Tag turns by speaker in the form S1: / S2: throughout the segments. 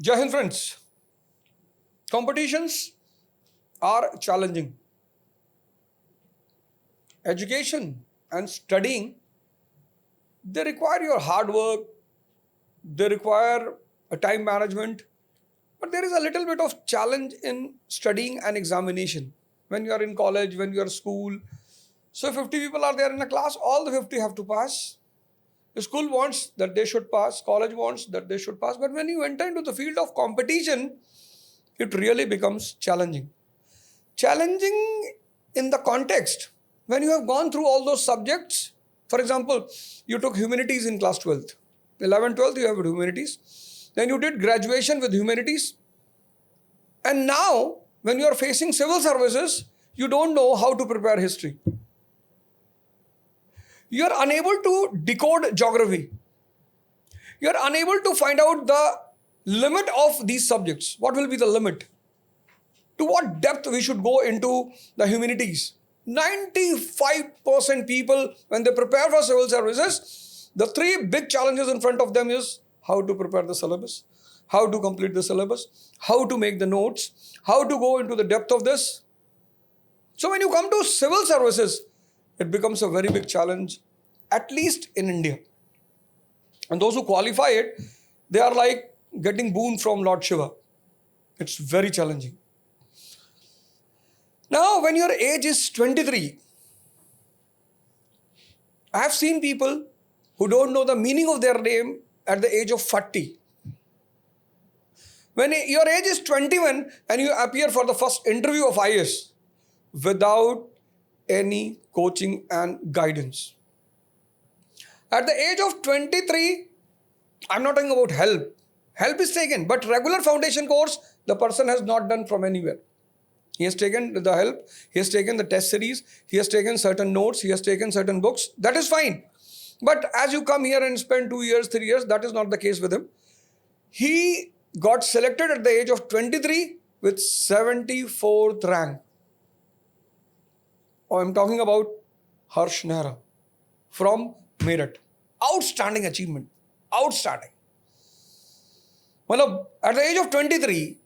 S1: Jai Hind, friends. Competitions are challenging. Education and studying, they require your hard work, they require a time management, but there is a little bit of challenge in studying and examination. When you are in college, when you are school, so 50 people are there in a class, all the 50 have to pass. The school wants that they should pass, college wants that they should pass, but when you enter into the field of competition, it really becomes challenging. Challenging in the context, when you have gone through all those subjects, for example, you took humanities in class 12th, 11th, 12th, you have humanities, then you did graduation with humanities, and now when you are facing civil services, you don't know how to prepare history. You are unable to decode geography. You are unable to find out the limit of these subjects. What will be the limit? To what depth we should go into the humanities? 95% people, when they prepare for civil services, the three big challenges in front of them is how to prepare the syllabus, how to complete the syllabus, how to make the notes, how to go into the depth of this. So when you come to civil services, it becomes a very big challenge, at least in India. And those who qualify it, they are like getting boon from Lord Shiva. It's very challenging. Now, when your age is 23, I have seen people who don't know the meaning of their name at the age of 40. When your age is 21 and you appear for the first interview of IAS without any coaching and guidance. At the age of 23, I'm not talking about help. Help is taken, but regular foundation course, the person has not done from anywhere. He has taken the help, he has taken the test series, he has taken certain notes, he has taken certain books. That is fine. But as you come here and spend 2 years, 3 years, that is not the case with him. He got selected at the age of 23 with 74th rank. I'm talking about Harsh Nehara from Meerut. Outstanding achievement. Outstanding. Well, at the age of 23,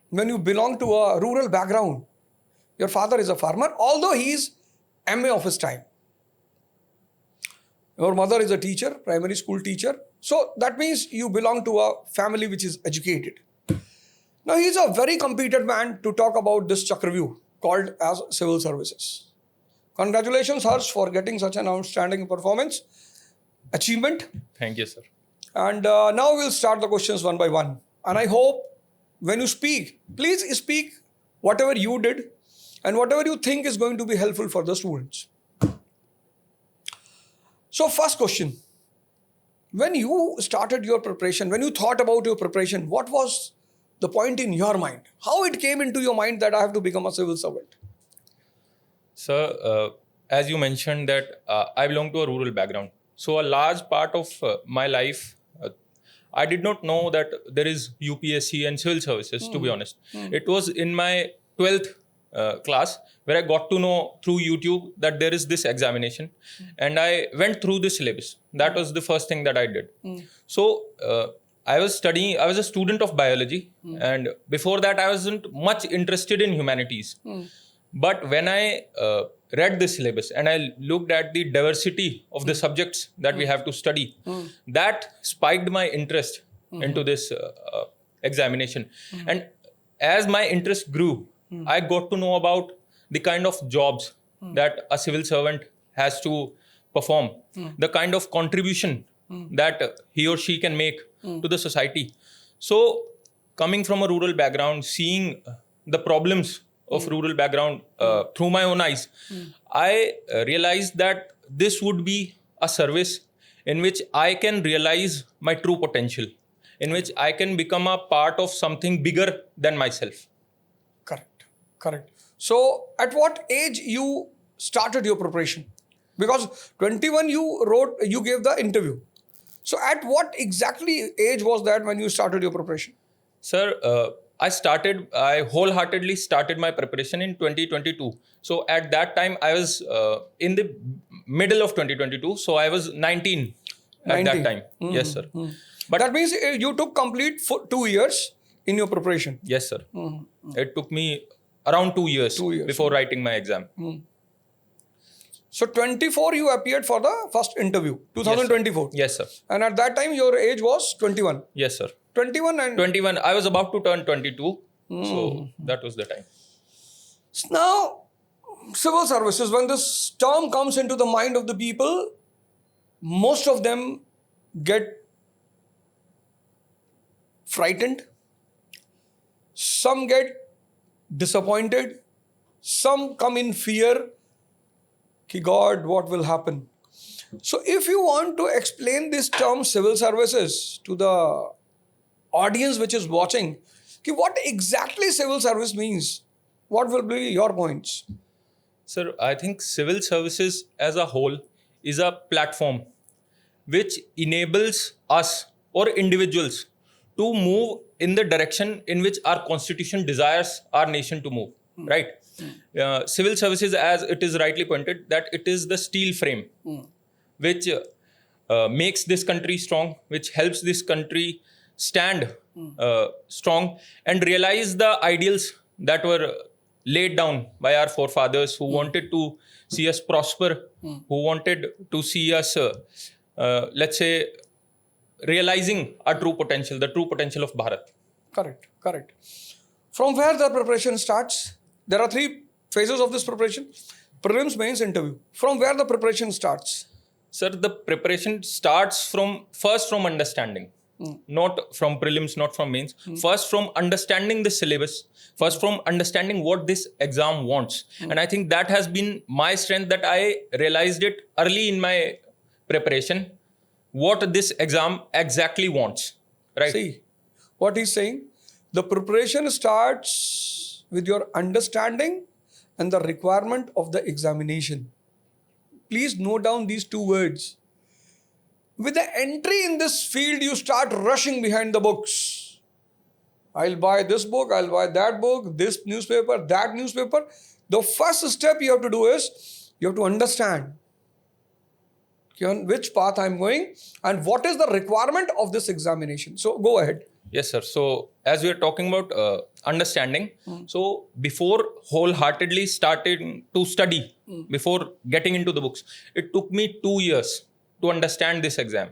S1: when you belong to a rural background, your father is a farmer, although he is MA of his time. Your mother is a teacher, primary school teacher. So that means you belong to a family which is educated. Now he is a very competent man to talk about this Chakravyuh called as civil services. Congratulations, Harsh, for getting such an outstanding performance, achievement.
S2: Thank you, sir.
S1: And now we'll start the questions one by one. And I hope when you speak, please speak whatever you did and whatever you think is going to be helpful for the students. So first question, when you started your preparation, when you thought about your preparation, what was the point in your mind? How it came into your mind that I have to become a civil servant?
S2: Sir, as you mentioned that I belong to a rural background. So a large part of my life, I did not know that there is UPSC and civil services, to be honest. It was in my 12th class where I got to know through YouTube that there is this examination. And I went through the syllabus. That was the first thing that I did. So I was a student of biology. And before that, I wasn't much interested in humanities. But when I read the syllabus and I looked at the diversity of the subjects that we have to study, that spiked my interest into this examination. And as my interest grew, I got to know about the kind of jobs that a civil servant has to perform, the kind of contribution that he or she can make to the society. So coming from a rural background, seeing the problems of rural background through my own eyes, I realized that this would be a service in which I can realize my true potential, in which I can become a part of something bigger than myself.
S1: Correct. So at what age you started your preparation? Because 21 you gave the interview. So at what exactly age was that when you started your preparation?
S2: Sir, I wholeheartedly started my preparation in 2022. So at that time, I was in the middle of 2022. So I was 19 at that time. Yes, sir. But
S1: that means you took complete 2 years in your preparation.
S2: yes, sir. It took me around 2 years,
S1: 2 years.
S2: before writing my exam.
S1: So 24 you appeared for the first interview, 2024.
S2: Yes, sir.
S1: And at that time your age was 21.
S2: Yes, sir.
S1: 21 and
S2: 21. I was about to turn 22. So that was the time.
S1: now civil services, when this term comes into the mind of the people, most of them get frightened, some get disappointed, some come in fear ki God, what will happen? So if you want to explain this term civil services to the audience which is watching, ki what exactly civil service means, what will be your points?
S2: Sir, I think civil services as a whole is a platform which enables us or individuals to move in the direction in which our constitution desires our nation to move, right? Civil services, as it is rightly pointed, that it is the steel frame which makes this country strong, which helps this country stand strong and realize the ideals that were laid down by our forefathers who wanted to see us prosper, who wanted to see us, let's say, realizing our true potential, the true potential of Bharat.
S1: Correct. From where the preparation starts? There are 3 phases of this preparation. Prelims, mains, interview. From where the preparation starts?
S2: Sir, the preparation starts from understanding. Not from prelims, not from mains. First from understanding the syllabus. First from understanding what this exam wants. And I think that has been my strength, that I realized it early in my preparation, what this exam exactly wants. Right?
S1: See, what he's saying, the preparation starts with your understanding and the requirement of the examination. Please note down these 2 words. With the entry in this field, you start rushing behind the books. I'll buy this book, I'll buy that book, this newspaper, that newspaper. The first step you have to do is, you have to understand on which path I'm going and what is the requirement of this examination. So go ahead.
S2: Yes, sir. So as we are talking about understanding, so before wholeheartedly starting to study, before getting into the books, it took me 2 years to understand this exam.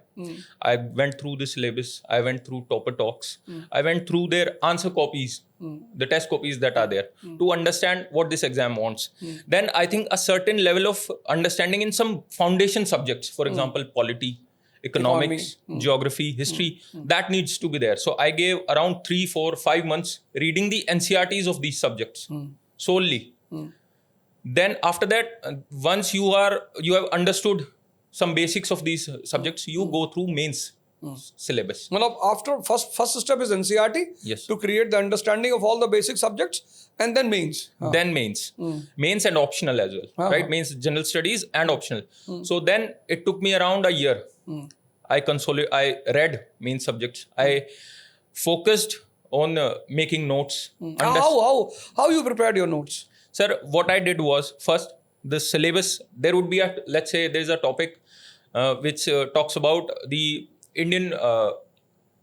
S2: I went through the syllabus, I went through topper talks, I went through their answer copies, the test copies that are there, to understand what this exam wants. Then I think a certain level of understanding in some foundation subjects, for example, polity, economics, geography, history, that needs to be there. So I gave around 3, 4, 5 months reading the NCRTs of these subjects solely. Then after that, once you have understood some basics of these subjects, you go through mains syllabus.
S1: Well, after first step is NCRT,
S2: Yes.
S1: to create the understanding of all the basic subjects, and then mains.
S2: Then mains. Mains and optional as well, right? Mains, general studies and optional. So then it took me around a year. I read main subjects. I focused on making notes.
S1: How you prepared your notes?
S2: Sir, what I did was, first, the syllabus, there would be let's say there's a topic which talks about the Indian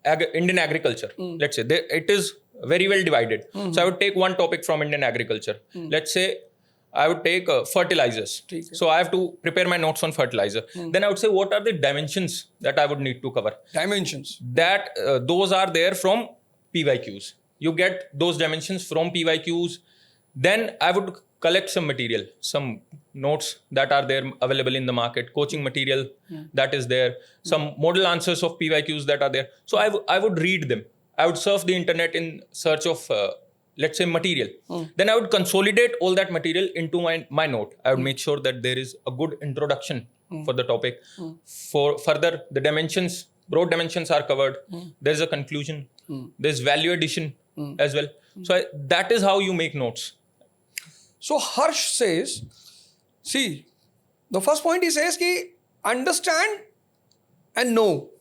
S2: agriculture. Let's say it is very well divided. So I would take one topic from Indian agriculture. Let's say I would take fertilizers. So I have to prepare my notes on fertilizer. Then I would say, what are the dimensions that I would need to cover?
S1: Dimensions.
S2: That those are there from PYQs. You get those dimensions from PYQs. Then I would collect some material, some notes that are there available in the market, coaching material that is there, some model answers of PYQs that are there. So I would read them. I would surf the internet in search of, let's say, material. Then I would consolidate all that material into my note. I would make sure that there is a good introduction for the topic. For further, the dimensions, broad dimensions are covered. There's a conclusion. There's value addition as well. So that is how you make notes.
S1: So Harsh says, see, the first point he says ki understand and know.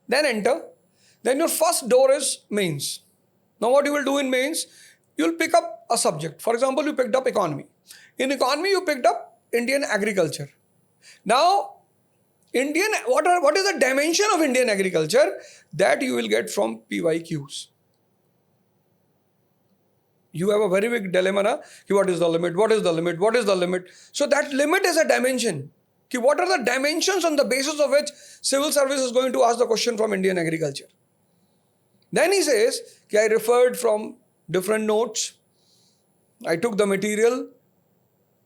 S1: Then enter. Then your first door is mains. Now what you will do in mains, you will pick up a subject. For example, you picked up economy. In economy, you picked up Indian agriculture. Now, What is the dimension of Indian agriculture that you will get from PYQs? You have a very big dilemma, na? What is the limit? What is the limit? What is the limit? So that limit is a dimension. What are the dimensions on the basis of which civil service is going to ask the question from Indian agriculture? Then he says, I referred from different notes. I took the material.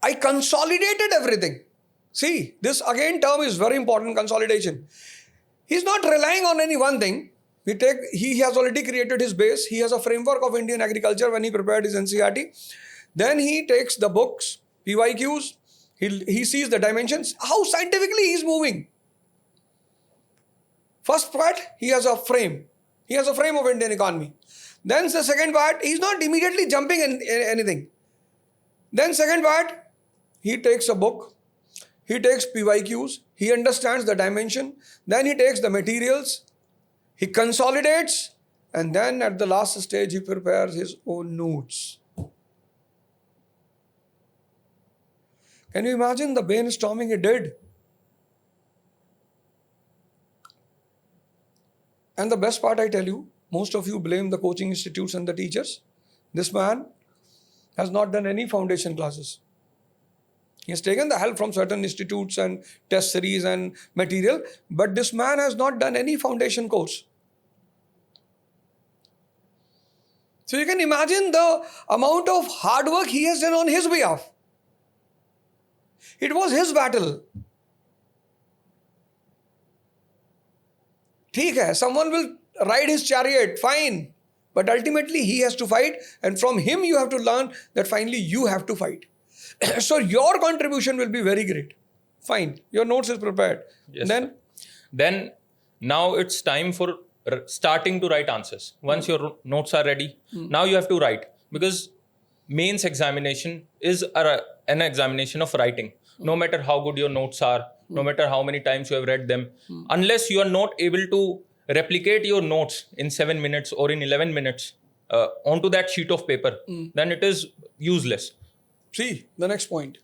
S1: I consolidated everything. See, this again term is very important, consolidation. He's not relying on any one thing. He has already created his base. He has a framework of Indian agriculture when he prepared his NCERT. Then he takes the books, PYQs, he sees the dimensions, how scientifically he's moving. First part, he has a frame. He has a frame of Indian economy. Then the second part, he's not immediately jumping in anything. Then second part, he takes a book. He takes PYQs. He understands the dimension. Then he takes the materials. He consolidates, and then at the last stage, he prepares his own notes. Can you imagine the brainstorming he did? And the best part, I tell you, most of you blame the coaching institutes and the teachers. This man has not done any foundation classes. He has taken the help from certain institutes and test series and material, but this man has not done any foundation course. So you can imagine the amount of hard work he has done on his behalf. It was his battle. ठीक है, someone will ride his chariot, fine. But ultimately he has to fight, and from him you have to learn that finally you have to fight. So your contribution will be very great. Fine, your notes is prepared.
S2: Yes.
S1: Then
S2: now it's time for starting to write answers. Once your notes are ready, now you have to write, because mains examination is an examination of writing. No matter how good your notes are, no matter how many times you have read them, unless you are not able to replicate your notes in 7 minutes or in 11 minutes onto that sheet of paper, then it is useless.
S1: See, the next point.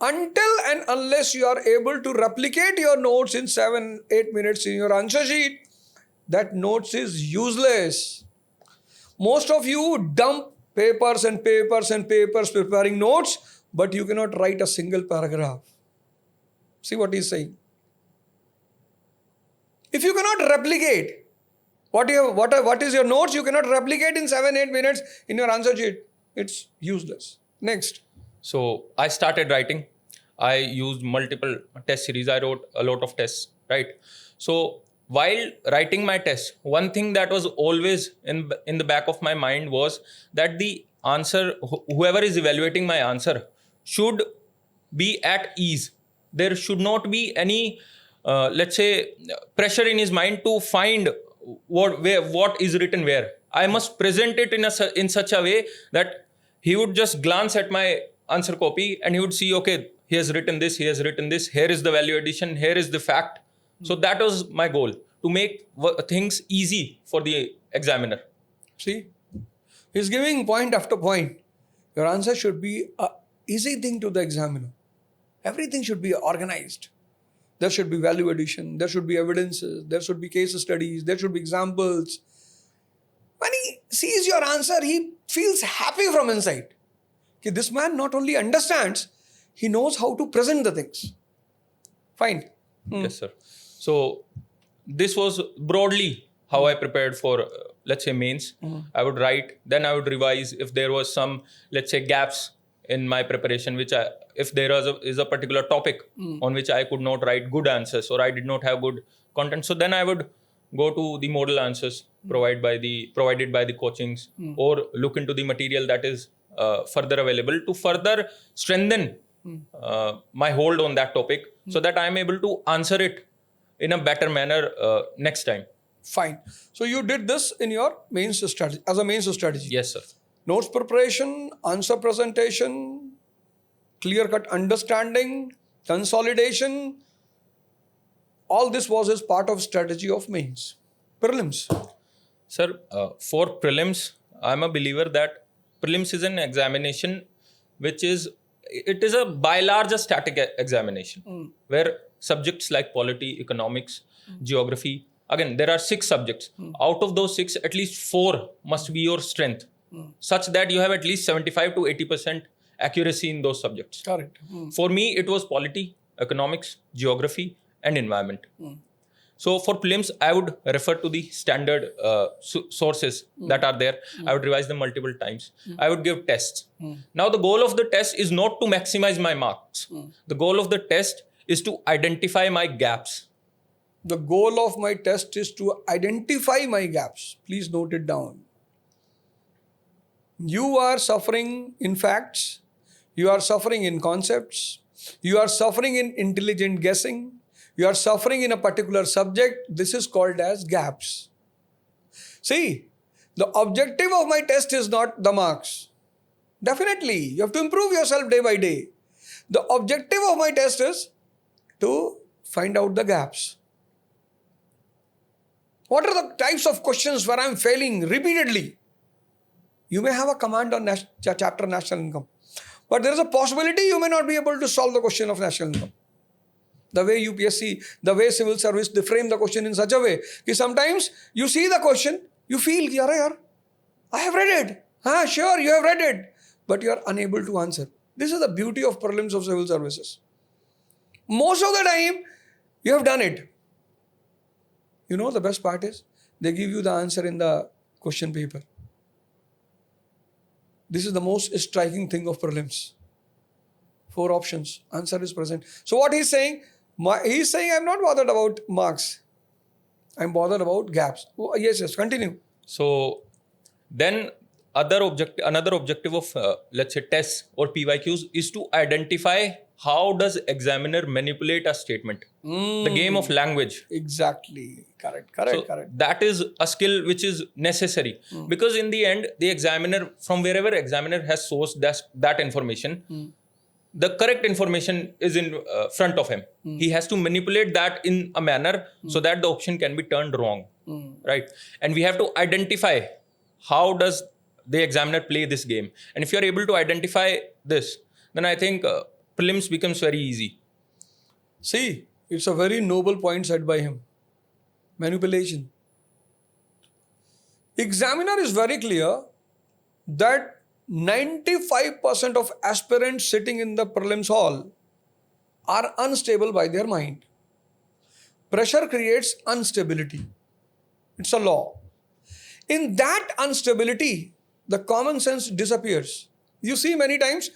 S1: Until and unless you are able to replicate your notes in 7-8 minutes in your answer sheet, that notes is useless. Most of you dump papers and papers and papers preparing notes, but you cannot write a single paragraph. See what he's saying. If you cannot replicate what is your notes, you cannot replicate in 7-8 minutes in your answer sheet. It's useless. Next.
S2: So I started writing. I used multiple test series. I wrote a lot of tests, right? So while writing my test, one thing that was always in the back of my mind was that the answer, whoever is evaluating my answer, should be at ease. There should not be any, let's say, pressure in his mind to find what is written where. I must present it in such a way that he would just glance at my answer copy and he would see, okay, he has written this, he has written this, here is the value addition, here is the fact. So that was my goal, to make things easy for the examiner.
S1: See, he's giving point after point. Your answer should be an easy thing to the examiner. Everything should be organized. There should be value addition, there should be evidences, there should be case studies, there should be examples. When he sees your answer, he feels happy from inside. Okay, this man not only understands, he knows how to present the things. Fine.
S2: Yes, sir. So this was broadly how I prepared for, let's say, mains. I would write, then I would revise if there was some, let's say, gaps in my preparation, if there is a particular topic on which I could not write good answers or I did not have good content. So then I would go to the model answers provided by the coachings, or look into the material that is further available to further strengthen my hold on that topic, so that I am able to answer it in a better manner next time.
S1: Fine. So you did this in your mains strategy, as a mains strategy.
S2: Yes, sir.
S1: Notes preparation, answer presentation, clear-cut understanding, consolidation. All this was as part of strategy of mains. Prelims.
S2: Sir, for prelims, I'm a believer that prelims is an examination which is, it is a by large a static examination, where subjects like polity, economics, geography. Again, there are 6 subjects. Out of those 6, at least 4 must be your strength, such that you have at least 75 to 80% accuracy in those subjects.
S1: Correct.
S2: For me, it was polity, economics, geography, and environment. So for prelims, I would refer to the standard sources that are there. I would revise them multiple times. I would give tests. Now, the goal of the test is not to maximize my marks. The goal of the test is to identify my gaps.
S1: The goal of my test is to identify my gaps. Please note it down. You are suffering in facts. You are suffering in concepts. You are suffering in intelligent guessing. You are suffering in a particular subject. This is called as gaps. See, the objective of my test is not the marks. Definitely, you have to improve yourself day by day. The objective of my test is to find out the gaps. What are the types of questions where I am failing repeatedly? You may have a command on chapter national income, but there is a possibility you may not be able to solve the question of national income. The way UPSC, the way civil service, they frame the question in such a way that sometimes you see the question, you feel, yaar, I have read it. Sure, you have read it, but you are unable to answer. This is the beauty of prelims of civil services. Most of the time, you have done it. You know, the best part is, they give you the answer in the question paper. This is the most striking thing of prelims. 4 options, answer is present. So what he's saying, I'm not bothered about marks. I'm bothered about gaps. Oh, yes, continue.
S2: So then another objective of let's say tests or PYQs is to identify how does examiner manipulate a statement. The game of language.
S1: Exactly. Correct.
S2: That is a skill which is necessary because in the end, the examiner, from wherever examiner has sourced that information, the correct information is in front of him. He has to manipulate that in a manner so that the option can be turned wrong, right? And we have to identify how does the examiner play this game. And if you are able to identify this, then I think prelims becomes very easy.
S1: See, it's a very noble point said by him. Manipulation. Examiner is very clear that 95% of aspirants sitting in the prelims hall are unstable by their mind. Pressure creates instability. It's a law. In that instability, the common sense disappears. You see many times,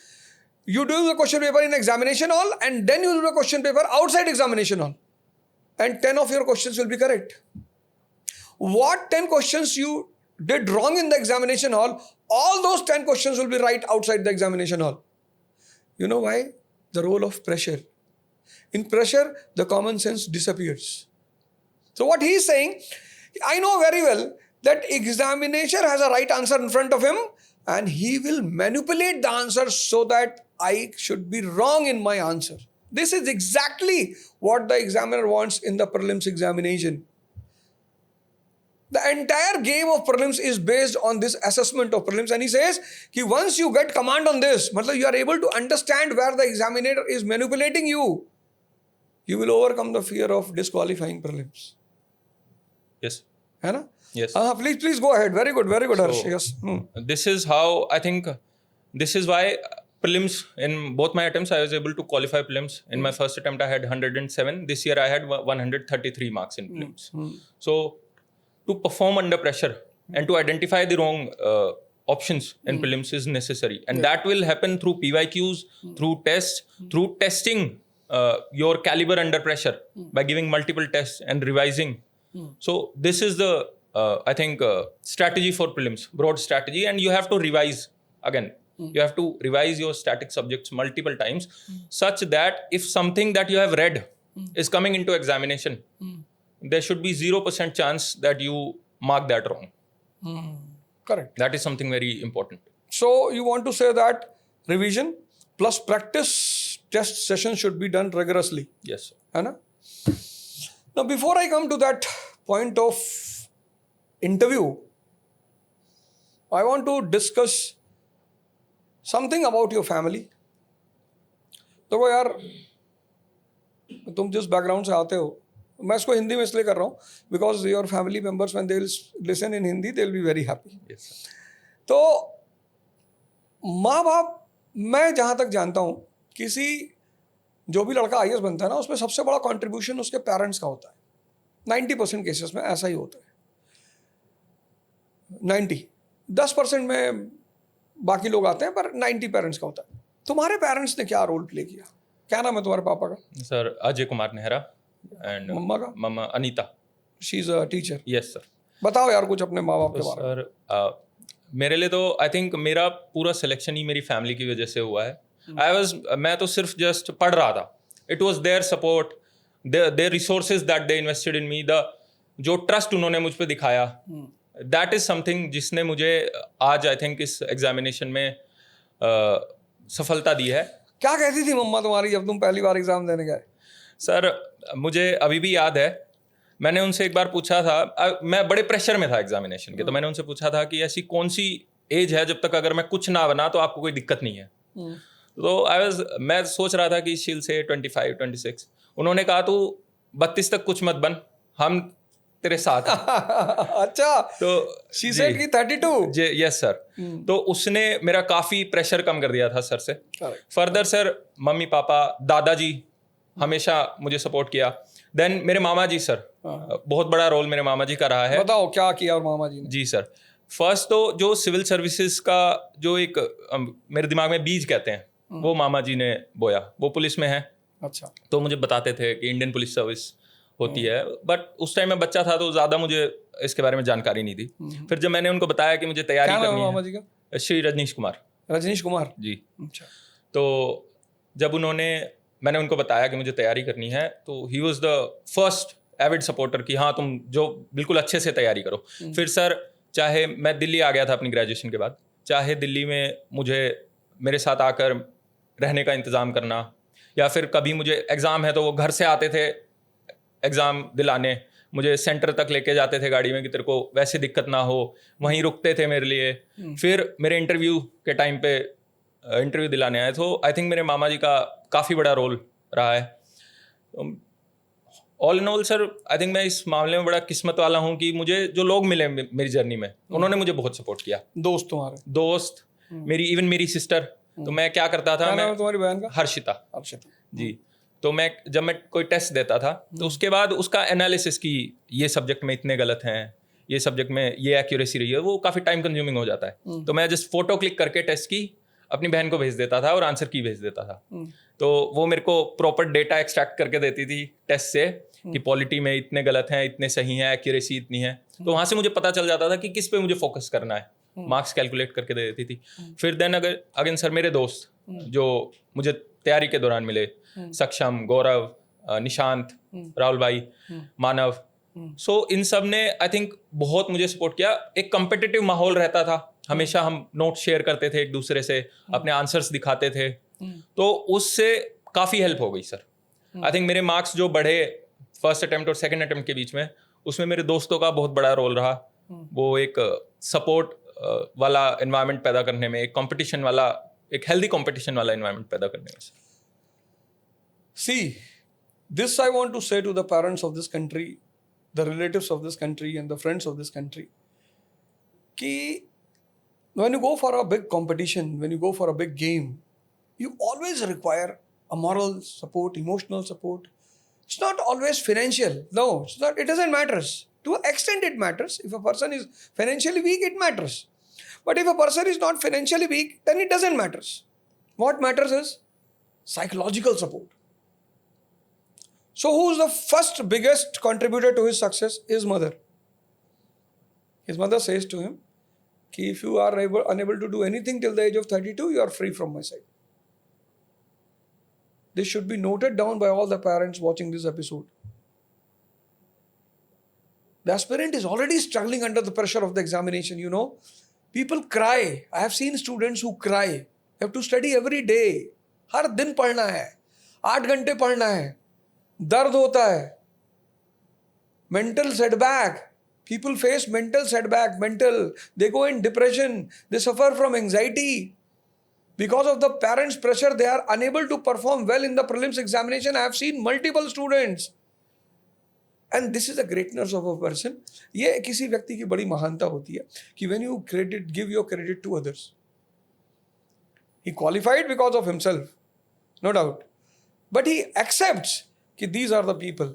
S1: you do the question paper in examination hall and then you do the question paper outside examination hall. And 10 of your questions will be correct. What 10 questions you did wrong in the examination hall, all those 10 questions will be right outside the examination hall. You know why? The role of pressure. In pressure, the common sense disappears. So what he is saying, I know very well that examiner has a right answer in front of him and he will manipulate the answer so that I should be wrong in my answer. This is exactly what the examiner wants in the prelims examination. The entire game of prelims is based on this assessment of prelims, and he says that once you get command on this, you are able to understand where the examiner is manipulating you, you will overcome the fear of disqualifying prelims.
S2: Yes.
S1: Hai
S2: Yes.
S1: Please go ahead. Very good, Harsh. Yes.
S2: This is how I think, this is why prelims, in both my attempts, I was able to qualify prelims. In my first attempt, I had 107. This year, I had 133 marks in prelims. So, to perform under pressure and to identify the wrong options in prelims is necessary. And that will happen through PYQs, through tests, through testing your caliber under pressure by giving multiple tests and revising. So this is the, I think, strategy for prelims, broad strategy. And you have to revise again. You have to revise your static subjects multiple times such that if something that you have read is coming into examination, there should be 0% chance that you mark that wrong.
S1: Correct.
S2: That is something very important.
S1: So you want to say that revision plus practice test session should be done rigorously.
S2: Yes.
S1: Now, before I come to that point of interview, I want to discuss something about your family. देखो यार, तुम जिस background से आते हो, मैं इसको हिंदी में इसलिए कर रहा हूँ because your family members when they will listen in Hindi they will be very happy.
S2: Yes, sir.
S1: तो माँ बाप, मैं जहाँ तक जानता हूँ, किसी जो भी लड़का IAS बनता है ना, उसमें सबसे बड़ा कंट्रीब्यूशन उसके पेरेंट्स का होता है. 90% केसेस में ऐसा ही होता है. 10% में बाकी लोग आते हैं, पर 90 पेरेंट्स का होता है. तुम्हारे पेरेंट्स ने क्या रोल प्ले किया? क्या नाम है तुम्हारे पापा का?
S2: सर अजय कुमार नेहरा. एंड
S1: मम्मा का?
S2: मम्मा Anita.
S1: She is a teacher.
S2: Yes sir.
S1: बताओ यार कुछ अपने माँ बाप
S2: तो
S1: के बारे में.
S2: सर मेरे लिए तो आई थिंक मेरा पूरा सिलेक्शन ही मेरी फैमिली की वजह से हुआ है. मैं तो सिर्फ जस्ट पढ़ रहा था. It was their support, their resources that they invested in me, the जो ट्रस्ट उन्होंने मुझ पर दिखाया, दैट इज समथिंग जिसने मुझे आज आई थिंक इस एग्जामिनेशन में सफलता दी है.
S1: क्या कहती थी मम्मा तुम्हारी जब तुम पहली बार एग्जाम देने गए?
S2: सर मुझे अभी भी याद है, मैंने उनसे एक बार पूछा था, मैं बड़े प्रेशर में था एग्जामिनेशन के, तो मैंने उनसे पूछा था कि ऐसी कौन सी एज है जब तक अगर मैं कुछ ना बना तो आपको कोई दिक्कत नहीं है. तो मैं सोच रहा था कि शील से 25, 26. उन्होंने कहा तू 32 तक कुछ मत बन, हम तेरे साथ हैं.
S1: अच्छा.
S2: तो
S1: शी सेड कि 32.
S2: जी यस सर. तो उसने मेरा काफी प्रेशर कम कर दिया था सर से. फर्दर सर मम्मी पापा दादाजी हमेशा मुझे सपोर्ट किया. देन मेरे मामा जी सर, बहुत बड़ा रोल मेरे मामा जी का रहा है.
S1: बताओ क्या किया और मामा जी ने?
S2: जी सर. फर्स्ट तो जो सिविल सर्विसेज का जो एक मेरे दिमाग में बीज कहते हैं, वो मामा जी ने बोया. वो पुलिस में है.
S1: अच्छा.
S2: तो मुझे बताते थे कि इंडियन पुलिस सर्विस होती है, बट उस टाइम मैं बच्चा था तो ज़्यादा मुझे इसके बारे में जानकारी नहीं थी. फिर जब मैंने उनको बताया कि मुझे तैयारी करनी है.
S1: मामा जी का?
S2: श्री रजनीश कुमार.
S1: रजनीश कुमार
S2: जी.
S1: अच्छा.
S2: तो जब मैंने उनको बताया कि मुझे तैयारी करनी है, तो he was the first Avid supporter कि हाँ तुम जो बिल्कुल अच्छे से तैयारी करो. फिर सर चाहे मैं दिल्ली आ गया था अपनी ग्रेजुएशन के बाद, चाहे दिल्ली में मुझे मेरे साथ आकर रहने का इंतज़ाम करना, या फिर कभी मुझे एग्ज़ाम है तो वो घर से आते थे एग्ज़ाम दिलाने, मुझे सेंटर तक लेके जाते थे गाड़ी में कि तेरे को वैसे दिक्कत ना हो, वहीं रुकते थे मेरे लिए. फिर मेरे इंटरव्यू के टाइम पे इंटरव्यू दिलाने आए. तो आई थिंक मेरे मामा जी का काफ़ी बड़ा रोल रहा है. All in all sir I think मैं इस मामले में बड़ा किस्मत वाला हूँ कि मुझे जो लोग मिले मेरी जर्नी में, उन्होंने मुझे बहुत सपोर्ट किया.
S1: दोस्त तुम्हारे?
S2: दोस्त, इवन मेरी सिस्टर. तो मैं क्या करता था, मैं
S1: तुम्हारी बहन का?
S2: हर्षिता. जी. तो जब मैं कोई टेस्ट देता था तो उसके बाद उसका एनालिसिस की ये सब्जेक्ट में इतने गलत हैं, ये सब्जेक्ट में ये एक्यूरेसी रही है, वो काफ़ी टाइम कंज्यूमिंग हो जाता है. तो मैं जस्ट फोटो क्लिक करके टेस्ट की अपनी बहन को भेज देता था और आंसर की भेज देता था. तो वो मेरे को प्रॉपर डेटा एक्सट्रैक्ट करके देती थी टेस्ट से कि पॉलिटी में इतने गलत हैं, इतने सही हैं, एक्यूरेसी इतनी है. तो वहाँ से मुझे पता चल जाता था कि किस पे मुझे फोकस करना है. मार्क्स कैलकुलेट करके दे देती थी. फिर देन अगेन सर मेरे दोस्त जो मुझे तैयारी के दौरान मिले, सक्षम, गौरव, निशांत, राहुल भाई, मानव, सो इन सब ने आई थिंक बहुत मुझे सपोर्ट किया. एक कम्पिटिटिव माहौल रहता था, हमेशा हम नोट शेयर करते थे एक दूसरे से, अपने आंसर्स दिखाते थे, तो उससे काफ़ी हेल्प हो गई सर. आई थिंक मेरे मार्क्स जो बढ़े फर्स्ट अटेम्प्ट और सेकंड अटेम्प्ट के बीच में, उसमें मेरे दोस्तों का बहुत बड़ा रोल रहा. वो एक सपोर्ट वाला एनवायरनमेंट पैदा करने में, एक कंपटीशन वाला, एक हेल्दी कंपटीशन वाला एनवायरनमेंट पैदा करने में.
S1: See, this I want to say to the parents of this country, the relatives of this country and the friends of this country, कि when you go for a big competition, when you go for a big game, you always require a moral support, emotional support. It's not always financial. No, it's not. It doesn't matter. To an extent it matters. If a person is financially weak, it matters. But if a person is not financially weak, then it doesn't matter. What matters is psychological support. So who's the first biggest contributor to his success? His mother. His mother says to him, कि if you are unable to do anything till the age of 32, you are free from my side. This should be noted down by all the parents watching this episode. The aspirant is already struggling under the pressure of the examination, you know. People cry. I have seen students who cry. You have to study every day. हर दिन पढ़ना है, 8 घंटे पढ़ना है, दर्द होता है, mental setback. People face mental setback, they go in depression, they suffer from anxiety. Because of the parents' pressure, they are unable to perform well in the prelims examination. I have seen multiple students. And this is the greatness of a person. ये किसी व्यक्ति की बड़ी महानता होती है कि when you give your credit to others. He qualified because of himself, no doubt. But he accepts that these are the people.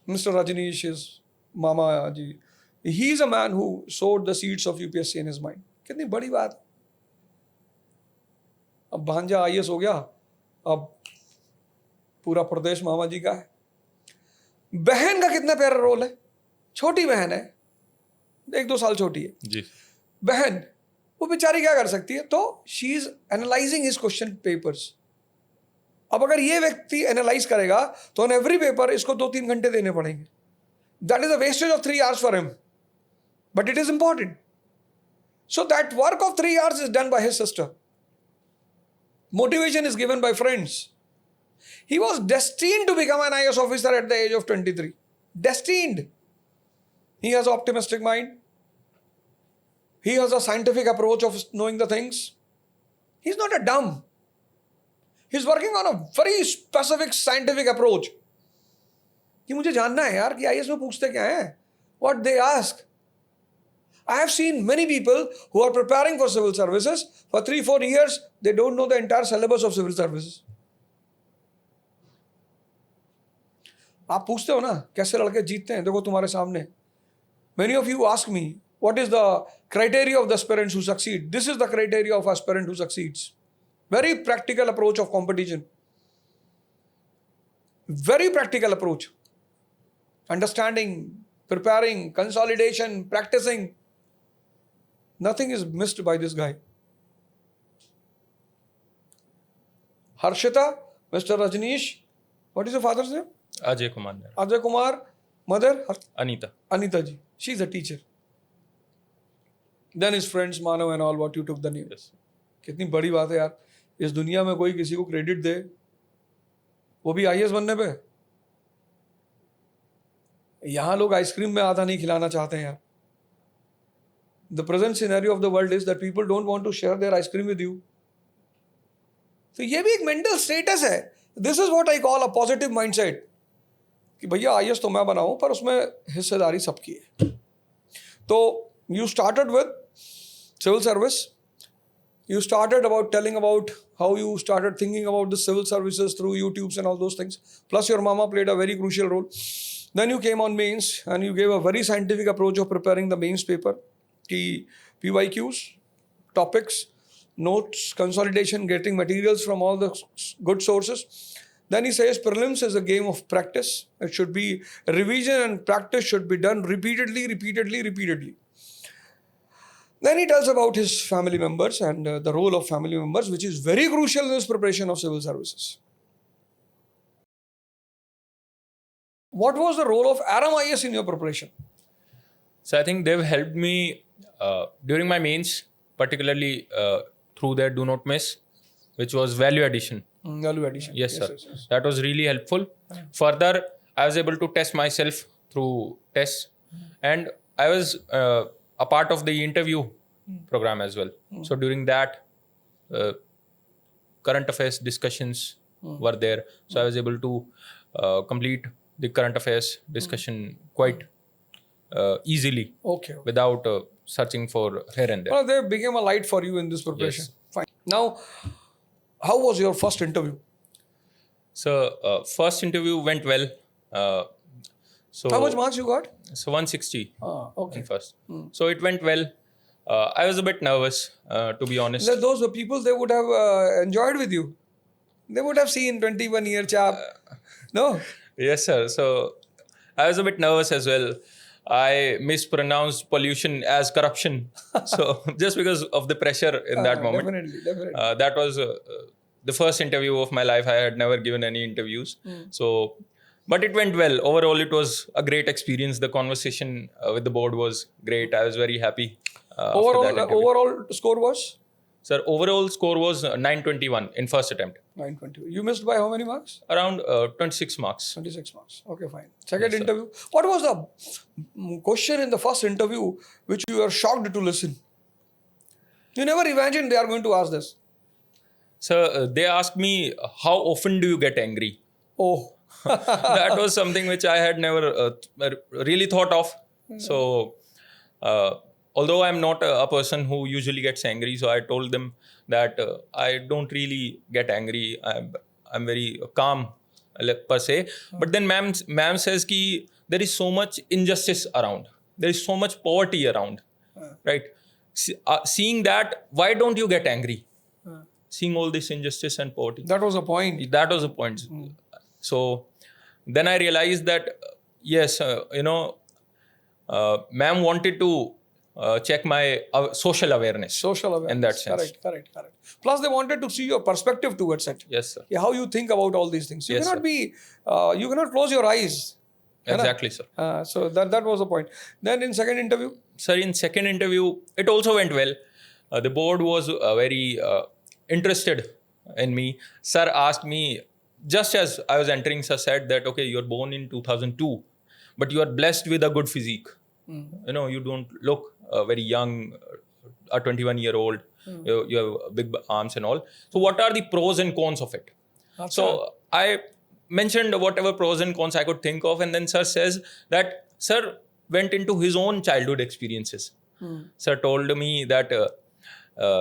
S1: Mr. Rajneesh is Mama ji. He is a man who sowed the seeds of UPSC in his mind. कितनी बड़ी बात है. अब भांजा IAS हो गया, अब पूरा प्रदेश मामा जी का है. बहन का कितना प्यारा रोल है. छोटी बहन है, 1-2 साल छोटी है
S2: जी.
S1: बहन, वो बेचारी क्या कर सकती है? तो she is analysing his question papers. अब अगर ये व्यक्ति एनालाइज करेगा तो ऑन एवरी पेपर इसको 2-3 घंटे देने पड़ेंगे. That is a wastage of 3 hours for him, but it is important. So that work of 3 hours is done by his sister. Motivation is given by friends. He was destined to become an IAS officer at the age of 23. Destined. He has an optimistic mind. He has a scientific approach of knowing the things. He's not a dumb. He's working on a very specific scientific approach. कि मुझे जानना है यार कि IAS में पूछते क्या हैं? What they ask. I have seen many people who are preparing for civil services for 3-4 years. They don't know the entire syllabus of civil services. आप पूछते हो ना कैसे लड़के जीतते हैं? देखो तुम्हारे सामने. Many of you ask me, what is the criteria of the aspirants who succeed? This is the criteria of aspirant who succeeds. Very practical approach of competition. Very practical approach. Understanding, preparing, consolidation, practicing. Nothing is missed by this guy. Harshita, Mr. Rajneesh, what is your father's name?
S2: Ajay Kumar.
S1: Ajay Kumar. Mother?
S2: Anita.
S1: Anita ji. She's a teacher. Then his friends, Manav and all, what you took the name.
S2: Yes.
S1: कितनी बड़ी बात है यार. इस दुनिया में कोई किसी को क्रेडिट दे, वो भी IAS बनने पे. यहाँ लोग आइसक्रीम में आधा नहीं खिलाना चाहते हैं यार. The present scenario of the world is that people don't want to share their ice cream with you. तो ये भी एक mental status है. This is what I call a positive mindset. कि भैया IAS तो मैं बनाऊं पर उसमें हिस्सेदारी सबकी है. तो you started with civil service. You started about telling about how you started thinking about the civil services through YouTubes and all those things. Plus your mama played a very crucial role. Then you came on mains and you gave a very scientific approach of preparing the mains paper. Ki PYQs, topics, notes, consolidation, getting materials from all the good sources. Then he says prelims is a game of practice. It should be revision and practice should be done repeatedly. Then he tells about his family members and the role of family members, which is very crucial in his preparation of civil services. What was the role of Aram IAS in your preparation?
S2: So I think they've helped me during my mains, particularly through their do not miss, which was value addition.
S1: Value addition.
S2: Yes, sir. Yes. That was really helpful. Yeah. Further, I was able to test myself through tests, and I was a part of the interview program as well. So during that, current affairs discussions were there. So I was able to complete the current affairs discussion quite easily, without searching for here and there.
S1: Well, they became a light for you in this preparation.
S2: Yes.
S1: Fine. Now, how was your first interview?
S2: So first interview went well. So
S1: how much marks you got?
S2: So 160.
S1: Okay.
S2: First. So it went well. I was a bit nervous, to be honest.
S1: Those people, they would have enjoyed with you. They would have seen 21-year chap. No?
S2: Yes, sir. So I was a bit nervous as well. I mispronounced pollution as corruption. So just because of the pressure in that moment.
S1: Definitely.
S2: That was the first interview of my life. I had never given any interviews. So, but it went well. Overall, it was a great experience. The conversation with the board was great. I was very happy.
S1: Overall score was?
S2: Sir, overall score was 921 in first attempt.
S1: 921. You missed by how many marks?
S2: Around 26 marks.
S1: 26 marks. Okay, fine. Second interview. What was the question in the first interview which you were shocked to listen? You never imagined they are going to ask this.
S2: So they asked me, how often do you get angry?
S1: Oh.
S2: That was something which I had never really thought of. So, although I'm not a person who usually gets angry, so I told them that I don't really get angry. I'm very calm per se. But then ma'am says ki there is so much injustice around. There is so much poverty around, right? Seeing that, why don't you get angry? Seeing all this injustice and poverty.
S1: That was a point.
S2: That was the point. So then I realized that yes, ma'am wanted to check my social awareness.
S1: Social awareness.
S2: In that sense.
S1: Correct. Plus, they wanted to see your perspective towards it.
S2: Yes, sir.
S1: How you think about all these things. You
S2: Yes,
S1: cannot
S2: sir.
S1: be. You cannot close your eyes.
S2: Exactly, sir.
S1: So that was the point. Then in second interview.
S2: Sir, in second interview, it also went well. The board was very interested in me. Sir asked me, just as I was entering, sir said that, okay, you're born in 2002, but you are blessed with a good physique. You don't look very young, a 21-year-old. You have big arms and all. So what are the pros and cons of it? So I mentioned whatever pros and cons I could think of. And then sir says that sir went into his own childhood experiences. Sir told me that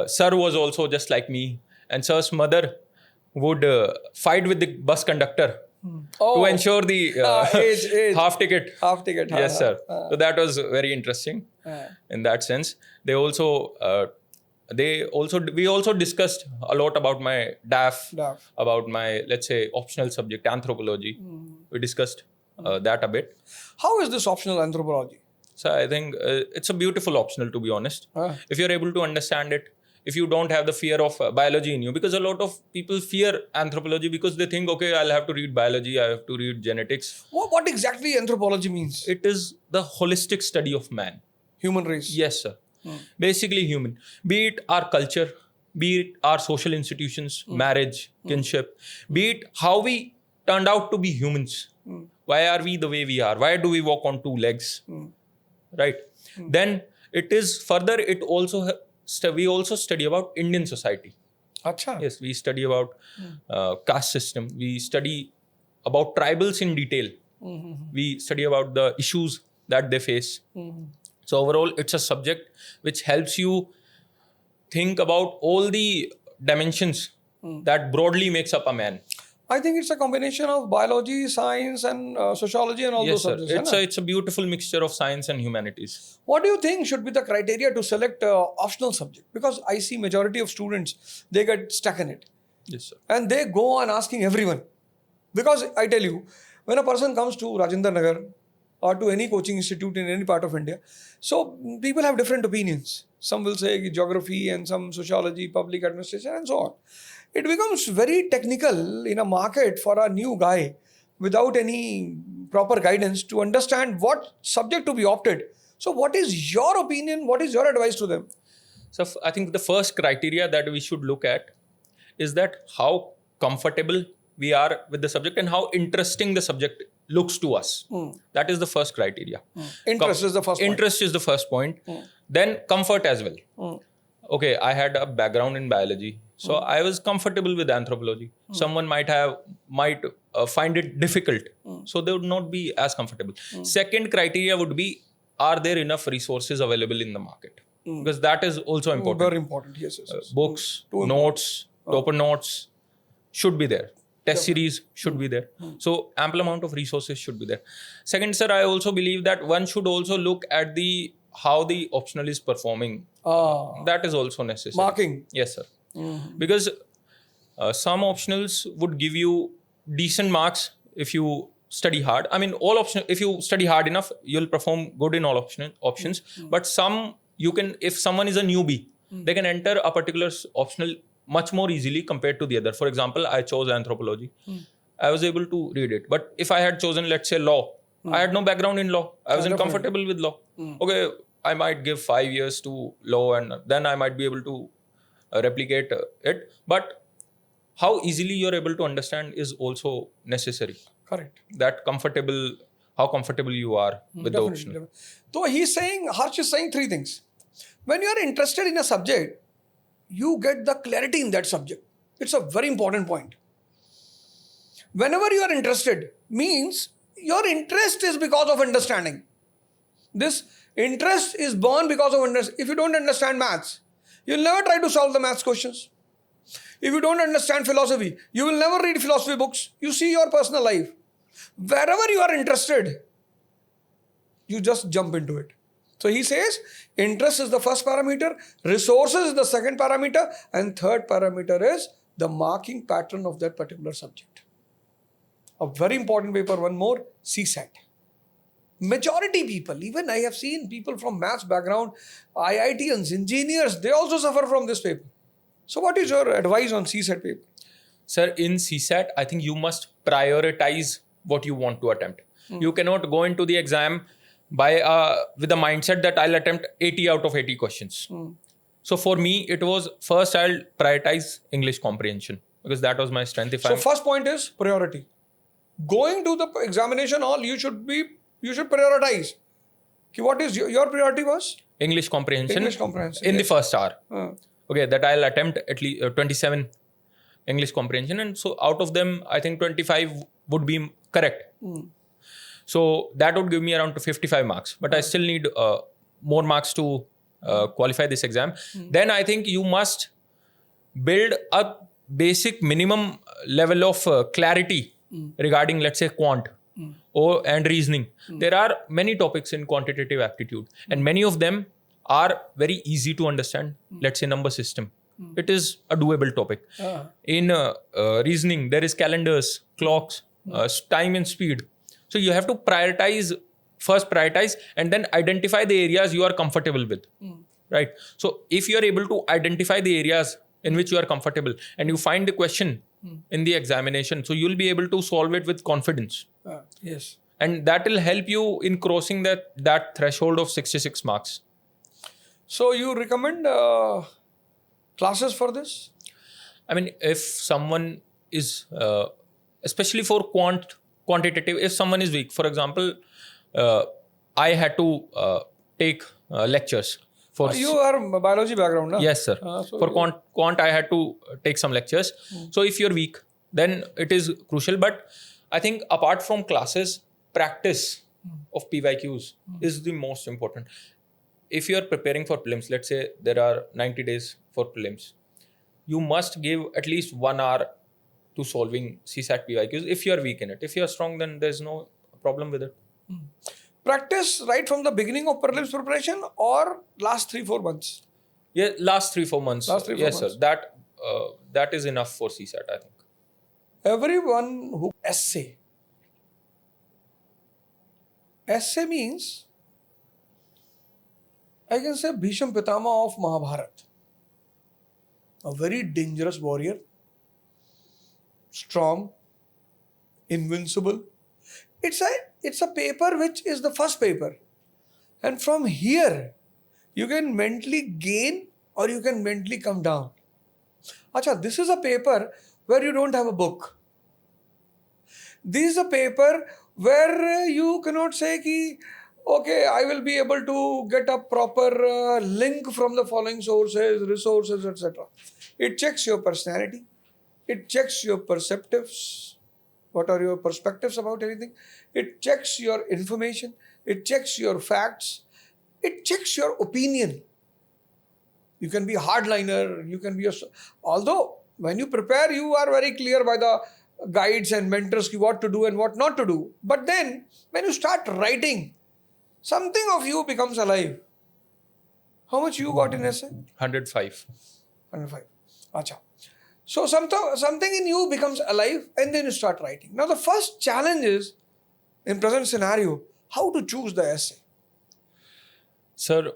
S2: sir was also just like me. And sir's mother would fight with the bus conductor to ensure the
S1: age.
S2: half ticket.
S1: Half ticket.
S2: Yes, sir. So that was very interesting in that sense. We also discussed a lot about my DAF, about my, let's say, optional subject, anthropology. We discussed that a bit.
S1: How is this optional anthropology?
S2: So I think it's a beautiful optional, to be honest. If you're able to understand it, if you don't have the fear of biology in you, because a lot of people fear anthropology because they think, okay, I'll have to read biology, I have to read genetics.
S1: What exactly anthropology means?
S2: It is the holistic study of man.
S1: Human race.
S2: Yes, sir. Basically human. Be it our culture, be it our social institutions, marriage, kinship, be it how we turned out to be humans. Why are we the way we are? Why do we walk on two legs? Right? Then it is further, we also study about Indian society.
S1: Achha.
S2: Yes, we study about caste system. We study about tribals in detail. We study about the issues that they face. So overall, it's a subject which helps you think about all the dimensions that broadly makes up a man.
S1: I think it's a combination of biology, science, and sociology, and all
S2: Yes,
S1: those
S2: sir.
S1: subjects.
S2: It's a beautiful mixture of science and humanities.
S1: What do you think should be the criteria to select optional subject? Because I see majority of students, they get stuck in it.
S2: Yes, sir.
S1: And they go on asking everyone. Because I tell you, when a person comes to Rajendra Nagar or to any coaching institute in any part of India, so people have different opinions. Some will say geography and some sociology, public administration, and so on. It becomes very technical in a market for a new guy without any proper guidance to understand what subject to be opted. So what is your opinion? What is your advice to them?
S2: So I think the first criteria that we should look at is that how comfortable we are with the subject and how interesting the subject looks to us. That is the first criteria.
S1: Interest is the first point.
S2: Interest is the first point. Then comfort as well. Okay, I had a background in biology. So I was comfortable with anthropology. Someone might find it difficult. So they would not be as comfortable. Second criteria would be, are there enough resources available in the market? Because that is also important.
S1: Very important. Yes.
S2: Books, notes, topper notes should be there. Test series should be there. So ample amount of resources should be there. Second, sir, I also believe that one should also look at how the optional is performing. That is also necessary.
S1: Marking.
S2: Yes, sir. Because some optionals would give you decent marks if you study hard. I mean, all optional. If you study hard enough, you'll perform good in all options. But some you can, if someone is a newbie, they can enter a particular optional much more easily compared to the other. For example, I chose anthropology. I was able to read it. But if I had chosen, let's say, law, I had no background in law. I wasn't comfortable with law. Okay, I might give 5 years to law and then I might be able to replicate it. But how easily you're able to understand is also necessary.
S1: Correct.
S2: How comfortable you are with the optional.
S1: So Harsh is saying 3 things. When you are interested in a subject, you get the clarity in that subject. It's a very important point. Whenever you are interested, means your interest is because of understanding. This interest is born because of understanding. If you don't understand maths, you'll never try to solve the maths questions. If you don't understand philosophy, you will never read philosophy books. You see your personal life. Wherever you are interested, you just jump into it. So he says, interest is the first parameter, resources is the second parameter, and third parameter is the marking pattern of that particular subject. A very important paper, one more, CSET. Majority people, even I have seen people from maths background, IITians, engineers, they also suffer from this paper. So what is your advice on CSET paper?
S2: Sir, in CSAT, I think you must prioritize what you want to attempt. You cannot go into the exam by with the mindset that I'll attempt 80 out of 80 questions. So for me, it was first I'll prioritize English comprehension because that was my strength.
S1: So first point is priority. Going to the examination hall, you should prioritize. What is your priority was?
S2: English comprehension.
S1: English comprehension.
S2: In the first hour. Okay, that I'll attempt at least 27 English comprehension, and so out of them, I think 25 would be correct. So that would give me around 55 marks. But I still need more marks to qualify this exam. Then I think you must build a basic minimum level of clarity regarding, let's say, quant and reasoning. There are many topics in quantitative aptitude, and many of them are very easy to understand. Let's say number system. It is a doable topic. In reasoning, there is calendars, clocks, time and speed. So you have to prioritize and then identify the areas you are comfortable with. Right? So if you are able to identify the areas in which you are comfortable and you find the question in the examination, so you'll be able to solve it with confidence.
S1: Yes.
S2: And that will help you in crossing that threshold of 66 marks.
S1: So you recommend classes for this?
S2: I mean, if someone is, especially for quantitative, if someone is weak, for example, I had to take lectures.
S1: You are biology background, no?
S2: Yes, sir. For quant, I had to take some lectures. So if you're weak, then it is crucial. But I think apart from classes, practice of PYQs is the most important. If you're preparing for prelims, let's say there are 90 days for prelims, you must give at least 1 hour to solving CSAT PYQs if you're weak in it. If you're strong, then there's no problem with it.
S1: Practice right from the beginning of prelims preparation or last 3-4 months?
S2: Yeah, last 3-4 months. Yes, sir. That is enough for CSAT, I think.
S1: Everyone who essay means, I can say, Bhisham Pitama of Mahabharat. A very dangerous warrior, strong, invincible. It's a paper which is the first paper. And from here, you can mentally gain or you can mentally come down. Acha, this is a paper where you don't have a book. This is a paper where you cannot say ki, okay, I will be able to get a proper link from the following sources, resources, etc. It checks your personality. It checks your perceptives. What are your perspectives about anything? It checks your information. It checks your facts. It checks your opinion. You can be a hardliner. You can be although when you prepare, you are very clear by the guides and mentors what to do and what not to do. But then when you start writing, something of you becomes alive. How much you got in essay?
S2: 105.
S1: 105. Acha. So something in you becomes alive and then you start writing. Now the first challenge is, in present scenario, how to choose the essay.
S2: Sir,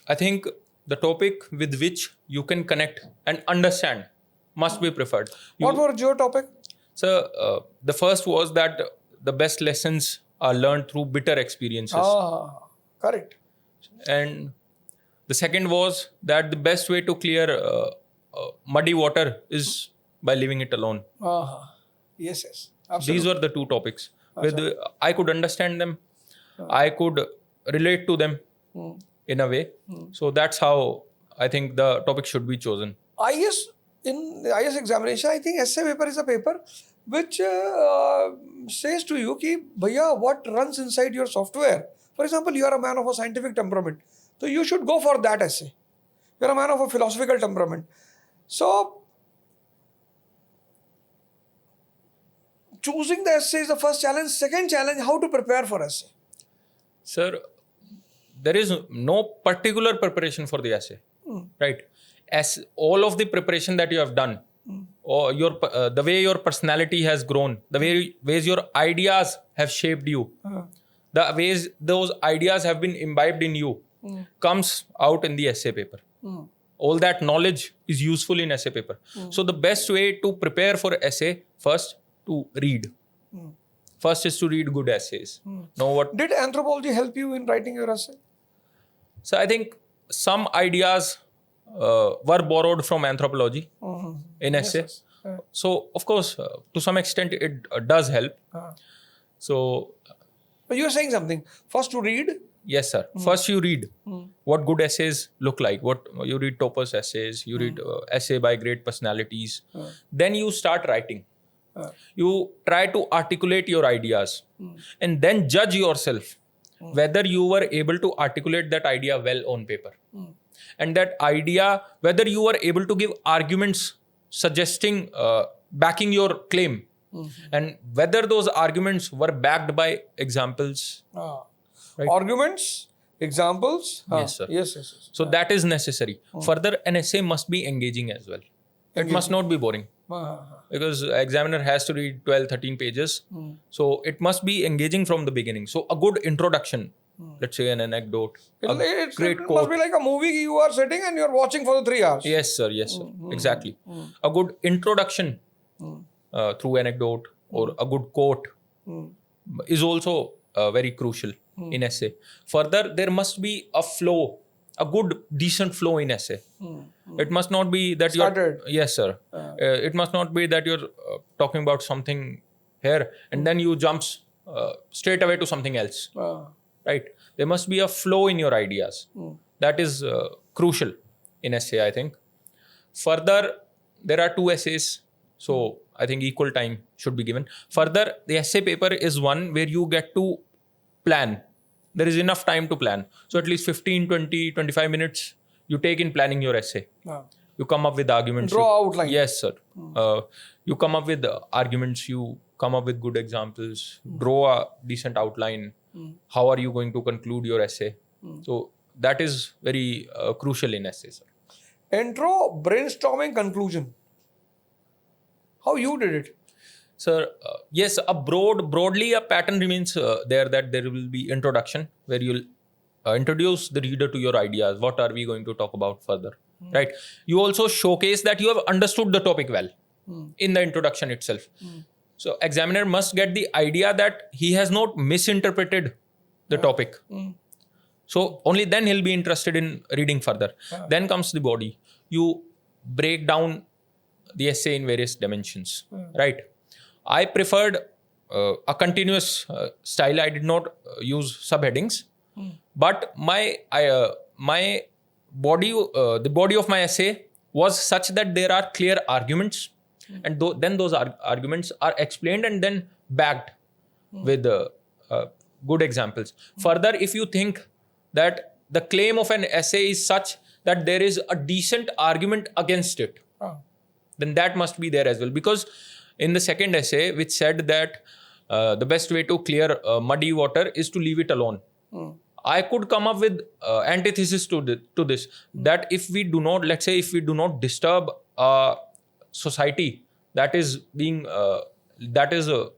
S2: I think the topic with which you can connect and understand must be preferred.
S1: What was your topic?
S2: Sir, the first was that the best lessons are learned through bitter experiences.
S1: Correct.
S2: And the second was that the best way to clear muddy water is by leaving it alone.
S1: Yes. Absolutely.
S2: These were the two topics. I could understand them. I could relate to them in a way. So that's how I think the topic should be chosen.
S1: IAS, in the IAS examination, I think essay paper is a paper which says to you ki, bhaiya, what runs inside your software. For example, you are a man of a scientific temperament, so you should go for that essay. You are a man of a philosophical temperament. So, choosing the essay is the first challenge. Second challenge, how to prepare for essay.
S2: Sir, there is no particular preparation for the essay, right? As all of the preparation that you have done, or the way your personality has grown, the ways your ideas have shaped you, the ways those ideas have been imbibed in you, comes out in the essay paper. All that knowledge is useful in essay paper. So the best way to prepare for essay, first to read. First is to read good essays. Know what.
S1: Did anthropology help you in writing your essay?
S2: So I think some ideas were borrowed from anthropology in essay.
S1: Yes, yes.
S2: So of course, to some extent, it does help. So
S1: But you are saying something. First to read.
S2: yes, sir. First you read what good essays look like. What you read Topper's essays. You read essay by great personalities. Then you start writing. You try to articulate your ideas, and then judge yourself whether you were able to articulate that idea well on paper. And that idea, whether you were able to give arguments suggesting, backing your claim, and whether those arguments were backed by examples. Right.
S1: Arguments, examples.
S2: Yes, sir.
S1: Yes.
S2: So that is necessary. Further, an essay must be engaging as well. It must not be boring. Because examiner has to read 12, 13 pages. So it must be engaging from the beginning. So a good introduction, let's say an anecdote, a great
S1: it
S2: quote.
S1: must be like a movie you are sitting and you are watching for the 3 hours.
S2: Yes, sir. Yes, sir. Exactly. A good introduction through anecdote or a good quote is also very crucial in essay. Further, there must be a flow, a good, decent flow in essay. It must not be that
S1: Started.
S2: you're... Yes, sir. It must not be that you're talking about something here and then you jump straight away to something else. Right? There must be a flow in your ideas. That is crucial in essay, I think. Further, there are 2 essays. So I think equal time should be given. Further, the essay paper is one where you get to plan. There is enough time to plan. So at least 15, 20, 25 minutes you take in planning your essay. You come up with arguments.
S1: Draw outline.
S2: Yes, sir. You come up with arguments. You come up with good examples. Draw a decent outline. How are you going to conclude your essay? So that is very crucial in essay, sir.
S1: Intro, brainstorming, conclusion. How you did it?
S2: Sir, yes, broadly a pattern remains there, that there will be introduction where you'll introduce the reader to your ideas. What are we going to talk about further? Right? You also showcase that you have understood the topic well in the introduction itself. So examiner must get the idea that he has not misinterpreted the topic. So only then he'll be interested in reading further. Then comes the body. You break down the essay in various dimensions, right? I preferred a continuous style. I did not use subheadings, but my body, the body of my essay was such that there are clear arguments, and then those arguments are explained and then backed with good examples. Further, if you think that the claim of an essay is such that there is a decent argument against it, then that must be there as well. Because in the second essay, which said that the best way to clear muddy water is to leave it alone, I could come up with antithesis to this, that if we do not, let's say, if we do not disturb society that is being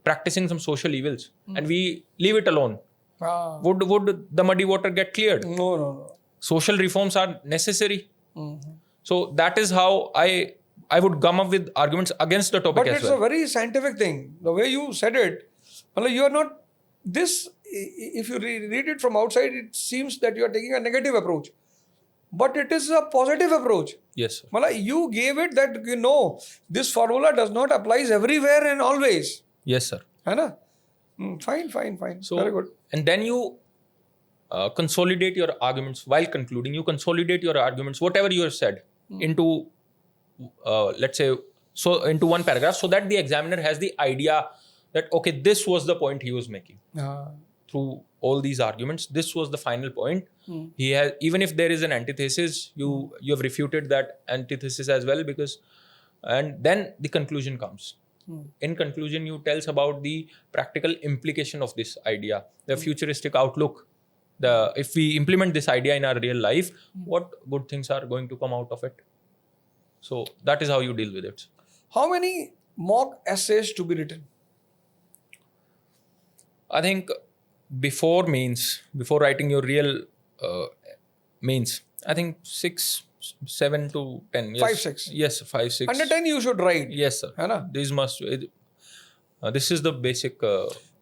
S2: practicing some social evils, and we leave it alone, would the muddy water get cleared?
S1: No.
S2: Social reforms are necessary. So that is how I would come up with arguments against the topic
S1: But
S2: as
S1: it's
S2: well.
S1: a very scientific thing. The way you said it, you are not this. If you read it from outside, it seems that you are taking a negative approach, but it is a positive approach.
S2: Yes, sir.
S1: You gave it that this formula does not applies everywhere and always.
S2: Yes, sir.
S1: है ना? Fine.
S2: So,
S1: Very good.
S2: and then you consolidate your arguments while concluding. You consolidate your arguments, whatever you have said, into let's say into one paragraph, so that the examiner has the idea that okay, this was the point he was making. Through all these arguments, this was the final point. He has, even if there is an antithesis, you have refuted that antithesis as well, because, and then the conclusion comes. In conclusion, you tells about the practical implication of this idea, the futuristic outlook. If we implement this idea in our real life, what good things are going to come out of it? So that is how you deal with it.
S1: How many mock essays to be written?
S2: I think before writing your real mains, I think 6, 7 to 10. Yes.
S1: 5, 6.
S2: Yes, 5, 6.
S1: Under 10 you should write.
S2: Yes, sir.
S1: है ना?
S2: This is the basic.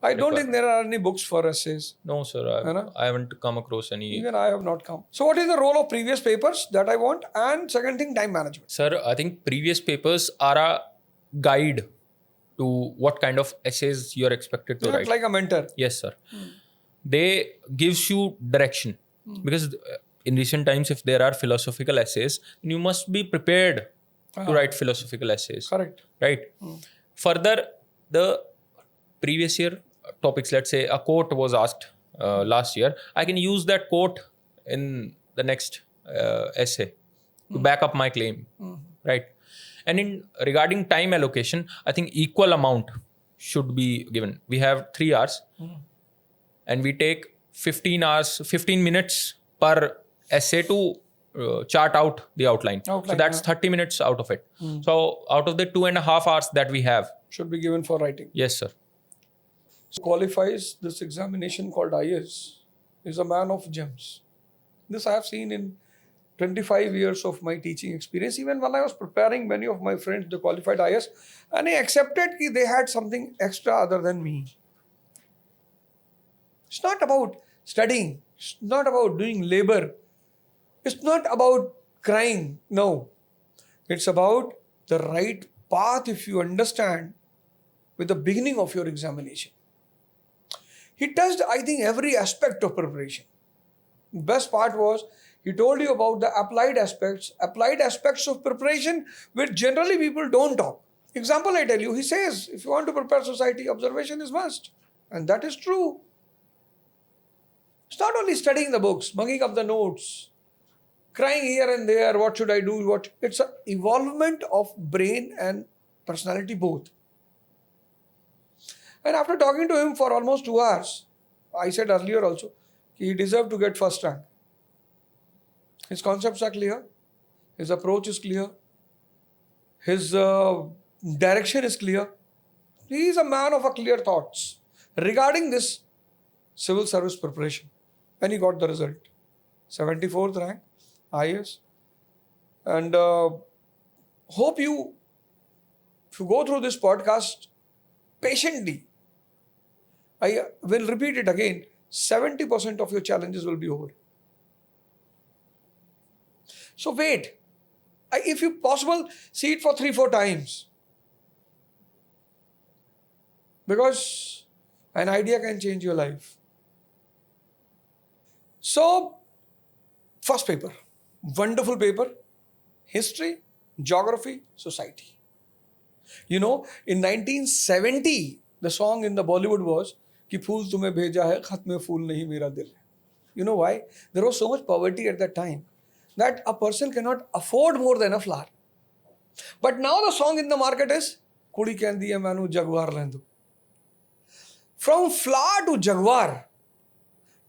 S1: I don't think there are any books for essays.
S2: No, sir. I haven't come across any.
S1: Even I have not come. So what is the role of previous papers that I want? And second thing, time management.
S2: Sir, I think previous papers are a guide to what kind of essays you are expected to write.
S1: Like a mentor.
S2: Yes, sir. They gives you direction. Because in recent times, if there are philosophical essays, you must be prepared to write philosophical essays.
S1: Correct.
S2: Right. Further, the previous year topics, let's say a quote was asked last year, I can use that quote in the next essay to back up my claim. Right. And in regarding time allocation, I think equal amount should be given. We have 3 hours and we take 15 minutes per essay to chart out the outline. So that's 30 minutes out of it. So out of the 2.5 hours that we have,
S1: should be given for writing.
S2: Yes, sir.
S1: Qualifies this examination called IAS is a man of gems. This I have seen in 25 years of my teaching experience. Even when I was preparing, many of my friends, they qualified IAS, and I accepted that they had something extra other than me. It's not about studying. It's not about doing labor. It's not about crying. No. It's about the right path if you understand with the beginning of your examination. He touched, I think, every aspect of preparation. The best part was he told you about the applied aspects of preparation, which generally people don't talk. Example I tell you, he says, if you want to prepare society, observation is must. And that is true. It's not only studying the books, mugging up the notes, crying here and there, what should I do? It's an evolvement of brain and personality both. And after talking to him for almost 2 hours, I said earlier also, he deserved to get first rank. His concepts are clear, his approach is clear, his direction is clear. He is a man of a clear thoughts regarding this civil service preparation. And he got the result. 74th rank, IAS. And hope you, if you go through this podcast patiently, I will repeat it again, 70% of your challenges will be over. So wait. If you possible, see it for 3-4 times. Because an idea can change your life. So, first paper, wonderful paper, history, geography, society. You know, in 1970, the song in the Bollywood was, कि फूल तुम्हें भेजा है, खत में फूल नहीं मेरा दिल है. You know why? There was so much poverty at that time that a person cannot afford more than a flower. But now the song in the market is, Kudi kendi hai mainu jaguar lendu. From flower to jaguar,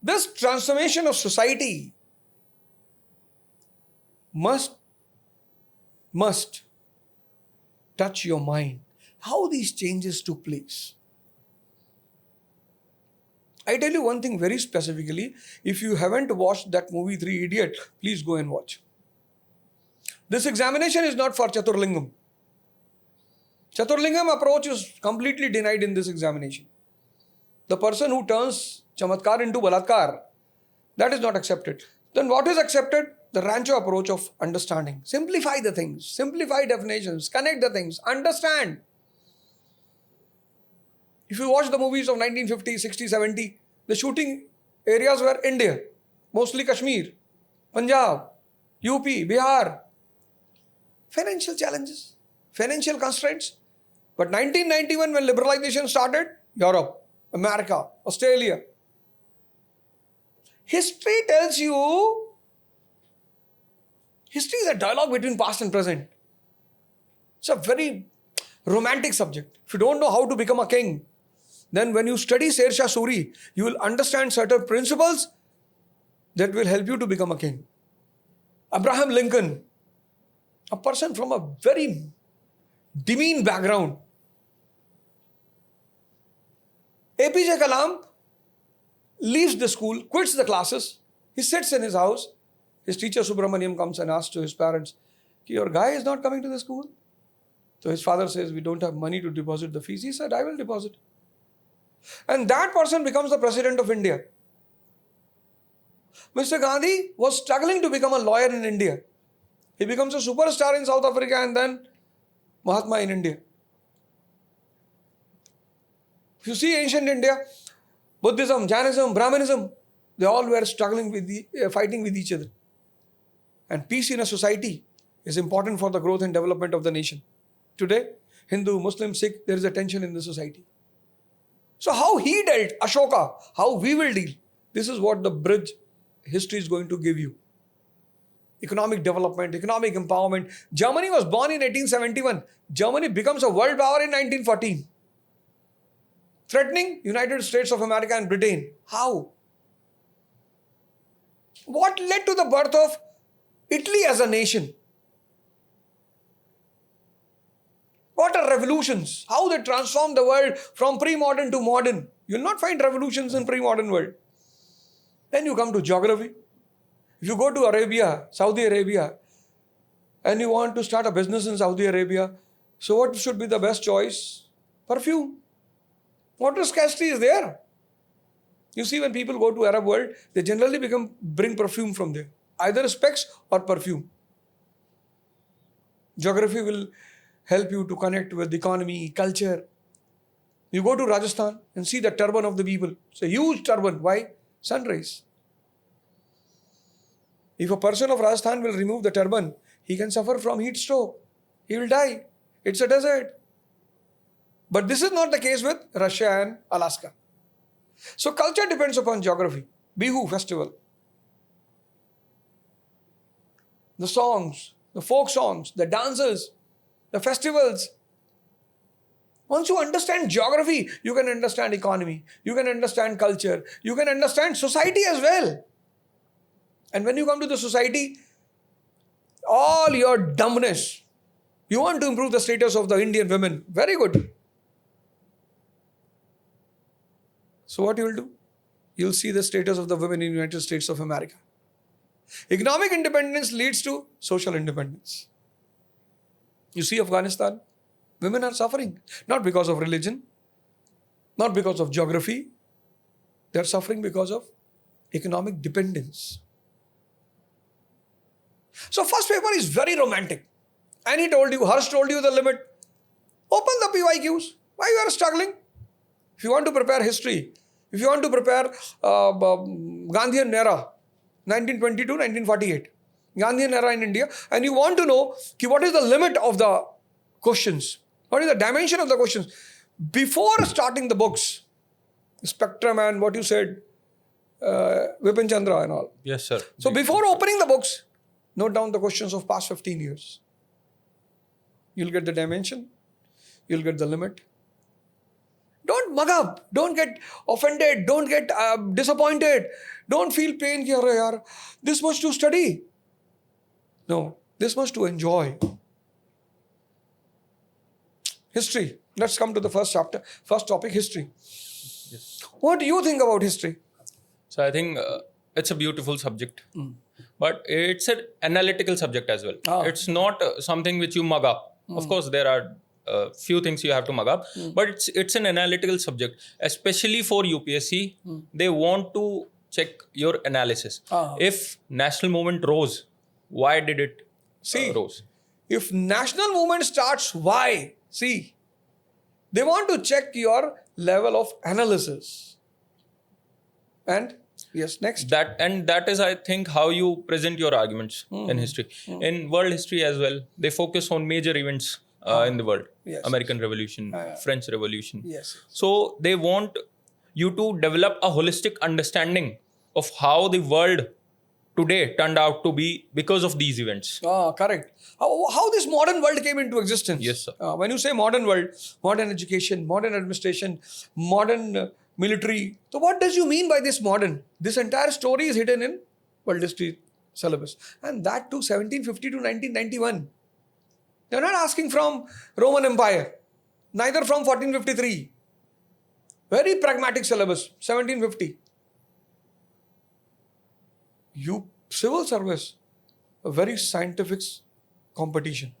S1: this transformation of society must touch your mind. How these changes took place. I tell you one thing very specifically. If you haven't watched that movie 3 Idiots, please go and watch. This examination is not for Chaturlingam. Chaturlingam approach is completely denied in this examination. The person who turns Chamatkar into Balatkar, that is not accepted. Then what is accepted? The Rancho approach of understanding. Simplify the things, simplify definitions, connect the things, understand. If you watch the movies of 1950, 60, 70, the shooting areas were India, mostly Kashmir, Punjab, UP, Bihar. Financial challenges, financial constraints. But 1991, when liberalization started, Europe, America, Australia. History tells you, history is a dialogue between past and present. It's a very romantic subject. If you don't know how to become a king, then when you study Sher Shah Suri, you will understand certain principles that will help you to become a king. Abraham Lincoln, a person from a very demean background. APJ Kalam leaves the school, quits the classes. He sits in his house. His teacher Subramaniam comes and asks to his parents, your guy is not coming to the school? So his father says, we don't have money to deposit the fees. He said, I will deposit. And that person becomes the president of India. Mr. Gandhi was struggling to become a lawyer in India. He becomes a superstar in South Africa and then Mahatma in India. If you see ancient India, Buddhism, Jainism, Brahmanism, they all were struggling with fighting with each other. And peace in a society is important for the growth and development of the nation. Today, Hindu, Muslim, Sikh, there is a tension in the society. So how he dealt, Ashoka, how we will deal, this is what the bridge history is going to give you. Economic development, economic empowerment. Germany was born in 1871. Germany becomes a world power in 1914. Threatening United States of America and Britain. How? What led to the birth of Italy as a nation? What are revolutions? How they transformed the world from pre-modern to modern. You will not find revolutions in pre-modern world. Then you come to geography. If you go to Arabia, Saudi Arabia, and you want to start a business in Saudi Arabia, so what should be the best choice? Perfume. Water scarcity is there. You see, when people go to Arab world, they generally bring perfume from there. Either specs or perfume. Geography will help you to connect with economy, culture. You go to Rajasthan and see the turban of the people. It's a huge turban. Why? Sun rays. If a person of Rajasthan will remove the turban, he can suffer from heat stroke. He will die. It's a desert. But this is not the case with Russia and Alaska. So culture depends upon geography. Bihu festival. The songs, the folk songs, the dances, the festivals. Once you understand geography, you can understand economy. You can understand culture. You can understand society as well. And when you come to the society, all your dumbness, you want to improve the status of the Indian women. Very good. So what you will do? You'll see the status of the women in the United States of America. Economic independence leads to social independence. You see Afghanistan, women are suffering. Not because of religion, not because of geography. They are suffering because of economic dependence. So first paper is very romantic. And he told you, Harsh told you the limit. Open the PYQs. Why you are struggling? If you want to prepare history, if you want to prepare Gandhian era, 1920 to 1948, Gandhian era in India, and you want to know what is the limit of the questions, what is the dimension of the questions, before starting the books, Spectrum and what you said, Vipin Chandra and all.
S2: Yes, sir.
S1: So before opening the books, note down the questions of past 15 years. You'll get the dimension, you'll get the limit. Don't mug up. Don't get offended. Don't get disappointed. Don't feel pain. This much to study. No, this much to enjoy. History. Let's come to the first chapter. First topic, history.
S2: Yes.
S1: What do you think about history?
S2: So I think it's a beautiful subject. But it's an analytical subject as well. It's not something which you mug up. Of course, there are few things you have to mug up, but it's an analytical subject, especially for UPSC. They want to check your analysis. If national movement rose, why did it rose?
S1: If national movement starts, why? See, they want to check your level of analysis. And Yes, next.
S2: That is, I think, how you present your arguments in history. In world history as well, they focus on major events in the world.
S1: Yes,
S2: American Revolution, French Revolution.
S1: Yes.
S2: So they want you to develop a holistic understanding of how the world today turned out to be because of these events.
S1: Correct. How this modern world came into existence.
S2: Yes, sir.
S1: When you say modern world, modern education, modern administration, modern military. So what does you mean by this modern? This entire story is hidden in world history syllabus. And that too 1750 to 1991. They're not asking from Roman Empire. Neither from 1453. Very pragmatic syllabus. 1750. Civil service, a very scientific competition.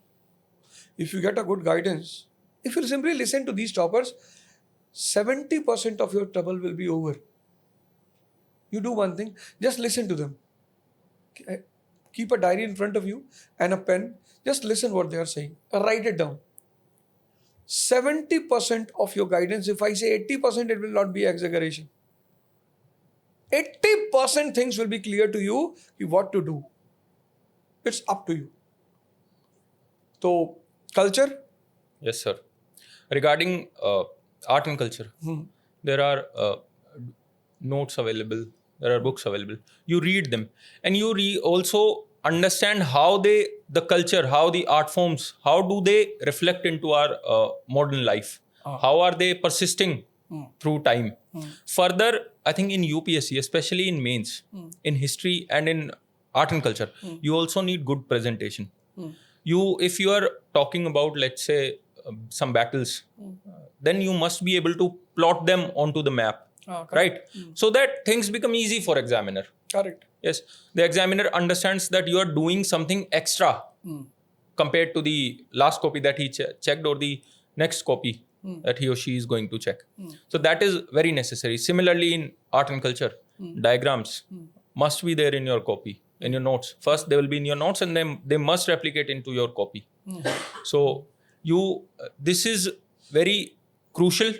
S1: If you get a good guidance, if you simply listen to these toppers, 70% of your trouble will be over. You do one thing, just listen to them. Keep a diary in front of you and a pen. Just listen what they are saying. Write it down. 70% of your guidance, if I say 80%, it will not be exaggeration. 80% things will be clear to you what to do. It's up to you. So, culture?
S2: Yes, sir. Regarding art and culture, there are notes available, there are books available. You read them and you also understand how the culture, how the art forms, how do they reflect into our modern life? How are they persisting through time? Further, I think in UPSC, especially in mains, in history and in art and culture, you also need good presentation. If you are talking about, let's say, some battles, then you must be able to plot them onto the map, right? So that things become easy for examiner.
S1: Correct.
S2: Yes, the examiner understands that you are doing something extra compared to the last copy that he checked or the next copy that he or she is going to check. So that is very necessary. Similarly, in art and culture, diagrams must be there in your copy, in your notes. First, they will be in your notes and then they must replicate into your copy. So this is very crucial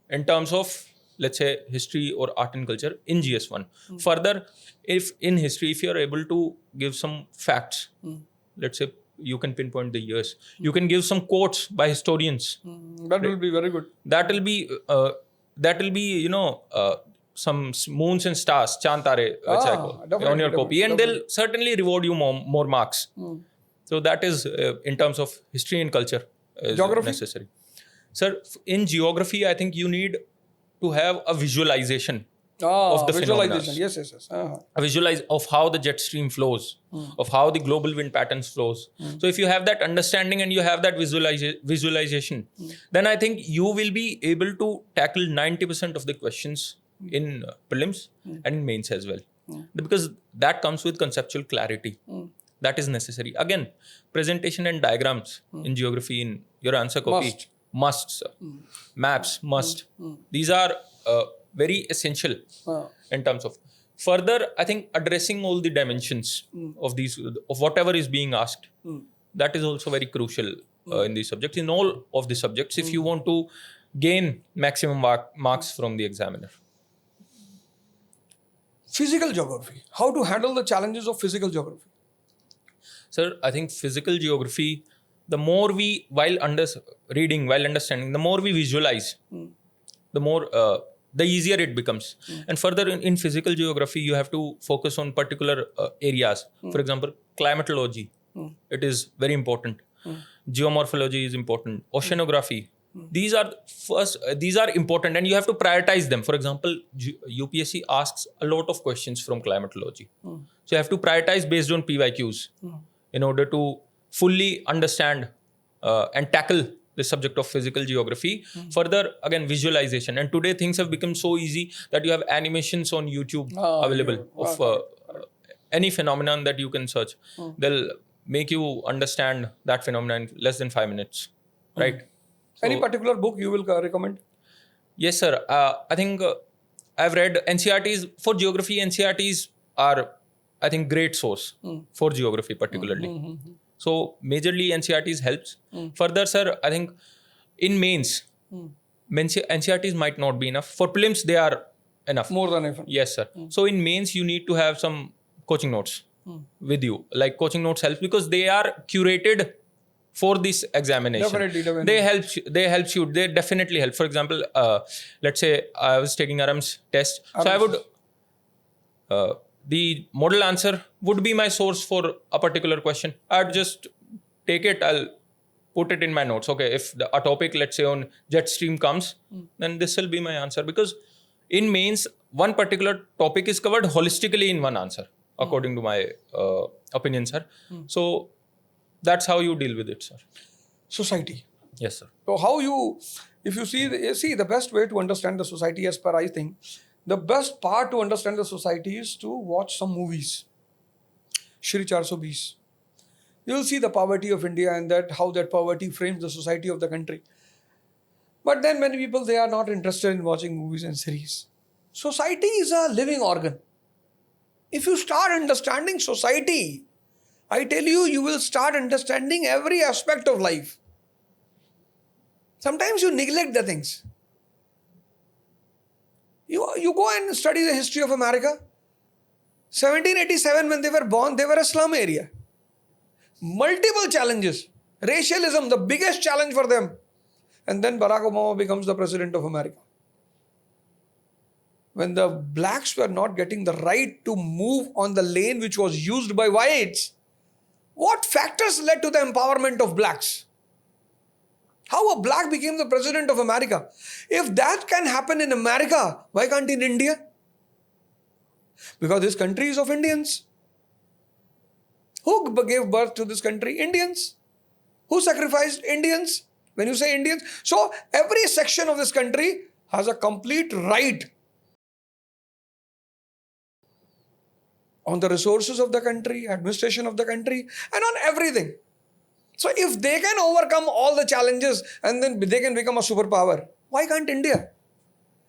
S2: in terms of, let's say, history or art and culture in GS1. Further, if in history, if you are able to give some facts, let's say, you can pinpoint the years. You can give some quotes by historians.
S1: That will be very good.
S2: That will be, some moons and stars, chand tare, which I call, on your copy, and they'll certainly reward you more marks. So that is in terms of history and culture is
S1: Geography?
S2: necessary. Sir, in geography, I think you need to have a visualization of the
S1: visualization.
S2: phenomena.
S1: Yes.
S2: A visualize of how the jet stream flows, of how the global wind patterns flows. So if you have that understanding and you have that visualization, then I think you will be able to tackle 90% of the questions in prelims and in mains as well. Because that comes with conceptual clarity. That is necessary. Again, presentation and diagrams in geography in your answer copy. Must, sir. Maps, must. These are very essential in terms of. Further, I think addressing all the dimensions of whatever is being asked, that is also very crucial in these subjects. In all of the subjects, if you want to gain maximum marks from the examiner.
S1: Physical geography. How to handle the challenges of physical geography?
S2: Sir, I think physical geography, the more we, while understanding, the more we visualize, the easier it becomes. And further, in physical geography, you have to focus on particular areas. For example, climatology. It is very important. Geomorphology is important. Oceanography. These are important and you have to prioritize them. For example, UPSC asks a lot of questions from climatology. So you have to prioritize based on PYQs in order to fully understand and tackle the subject of physical geography. Further, again, visualization. And today things have become so easy that you have animations on YouTube available of any phenomenon that you can search. They'll make you understand that phenomenon in less than 5 minutes, right?
S1: Any particular book you will recommend?
S2: Yes, sir. I think I've read NCRTs. For geography, NCRTs are, I think, great source for geography particularly. So majorly NCRTs helps. Further, sir, I think in mains, NCRTs might not be enough. For prelims, they are enough.
S1: More than enough.
S2: Yes, sir. So in mains, you need to have some coaching notes with you. Like coaching notes help because they are curated for this examination.
S1: Definitely.
S2: They help you. They definitely help. For example, let's say I was taking RM's test. So I would the model answer would be my source for a particular question. I'd just take it. I'll put it in my notes. Okay, if a topic, let's say on jet stream comes, then this will be my answer. Because in mains, one particular topic is covered holistically in one answer, according to my opinion, sir. So that's how you deal with it, sir.
S1: Society.
S2: Yes, sir.
S1: So how you, if you see the best way to understand the society, as per I think, the best part to understand the society is to watch some movies. Shri 420. You will see the poverty of India and that how that poverty frames the society of the country. But then many people, they are not interested in watching movies and series. Society is a living organ. If you start understanding society, I tell you, you will start understanding every aspect of life. Sometimes you neglect the things. You go and study the history of America. 1787, when they were born, they were a slum area. Multiple challenges. Racialism, the biggest challenge for them. And then Barack Obama becomes the president of America. When the blacks were not getting the right to move on the lane which was used by whites, what factors led to the empowerment of blacks? How a black became the president of America? If that can happen in America, why can't in India? Because this country is of Indians. Who gave birth to this country? Indians. Who sacrificed? Indians. When you say Indians, so every section of this country has a complete right on the resources of the country, administration of the country, and on everything. So if they can overcome all the challenges and then they can become a superpower, why can't India?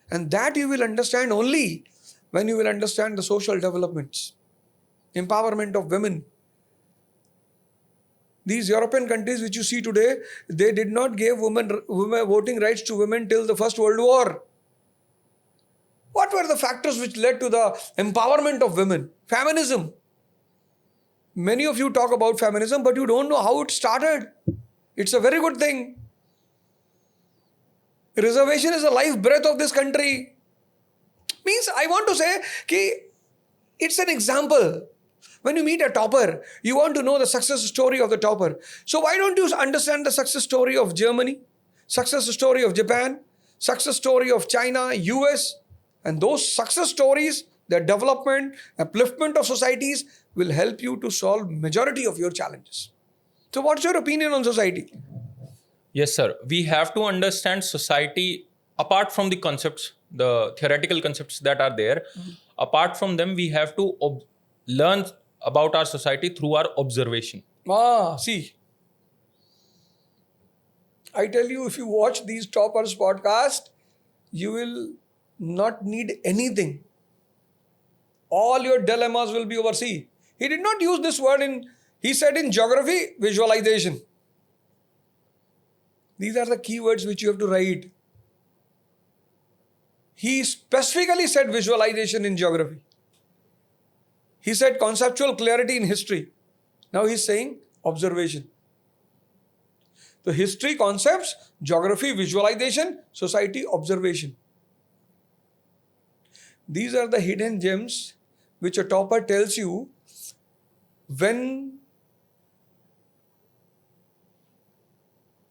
S1: And that you will understand only when you will understand the social developments, empowerment of women. These European countries which you see today, they did not give women voting rights to women till the First World War. What were the factors which led to the empowerment of women? Feminism. Many of you talk about feminism, but you don't know how it started. It's a very good thing. Reservation is the life breath of this country. Means I want to say कि it's an example. When you meet a topper, you want to know the success story of the topper. So why don't you understand the success story of Germany, success story of Japan, success story of China, US, and those success stories, their development, upliftment of societies will help you to solve majority of your challenges. So what's your opinion on society?
S2: Yes, sir. We have to understand society apart from the concepts, the theoretical concepts that are there. Apart from them, we have to learn about our society through our observation.
S1: See. I tell you, if you watch these toppers podcast, you will not need anything. All your dilemmas will be overseen. He did not use this word he said in geography, visualization. These are the keywords which you have to write. He specifically said visualization in geography. He said conceptual clarity in history. Now he's saying observation. So history, concepts, geography, visualization, society, observation. These are the hidden gems which a topper tells you when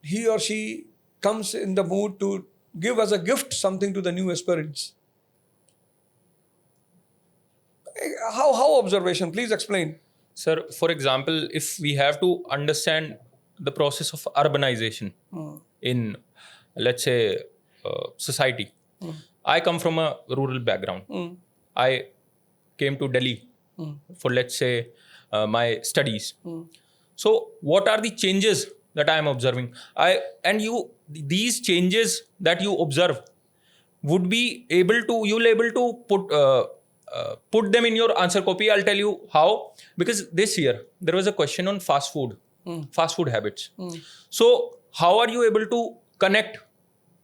S1: he or she comes in the mood to give as a gift something to the new aspirants. How observation? Please explain.
S2: Sir, for example, if we have to understand the process of urbanization in, let's say, society. I come from a rural background. I came to Delhi for, let's say, my studies. So what are the changes that I am observing? These changes that you observe would be able to, you'll able to put them in your answer copy. I'll tell you how. Because this year, there was a question on fast food habits. So how are you able to connect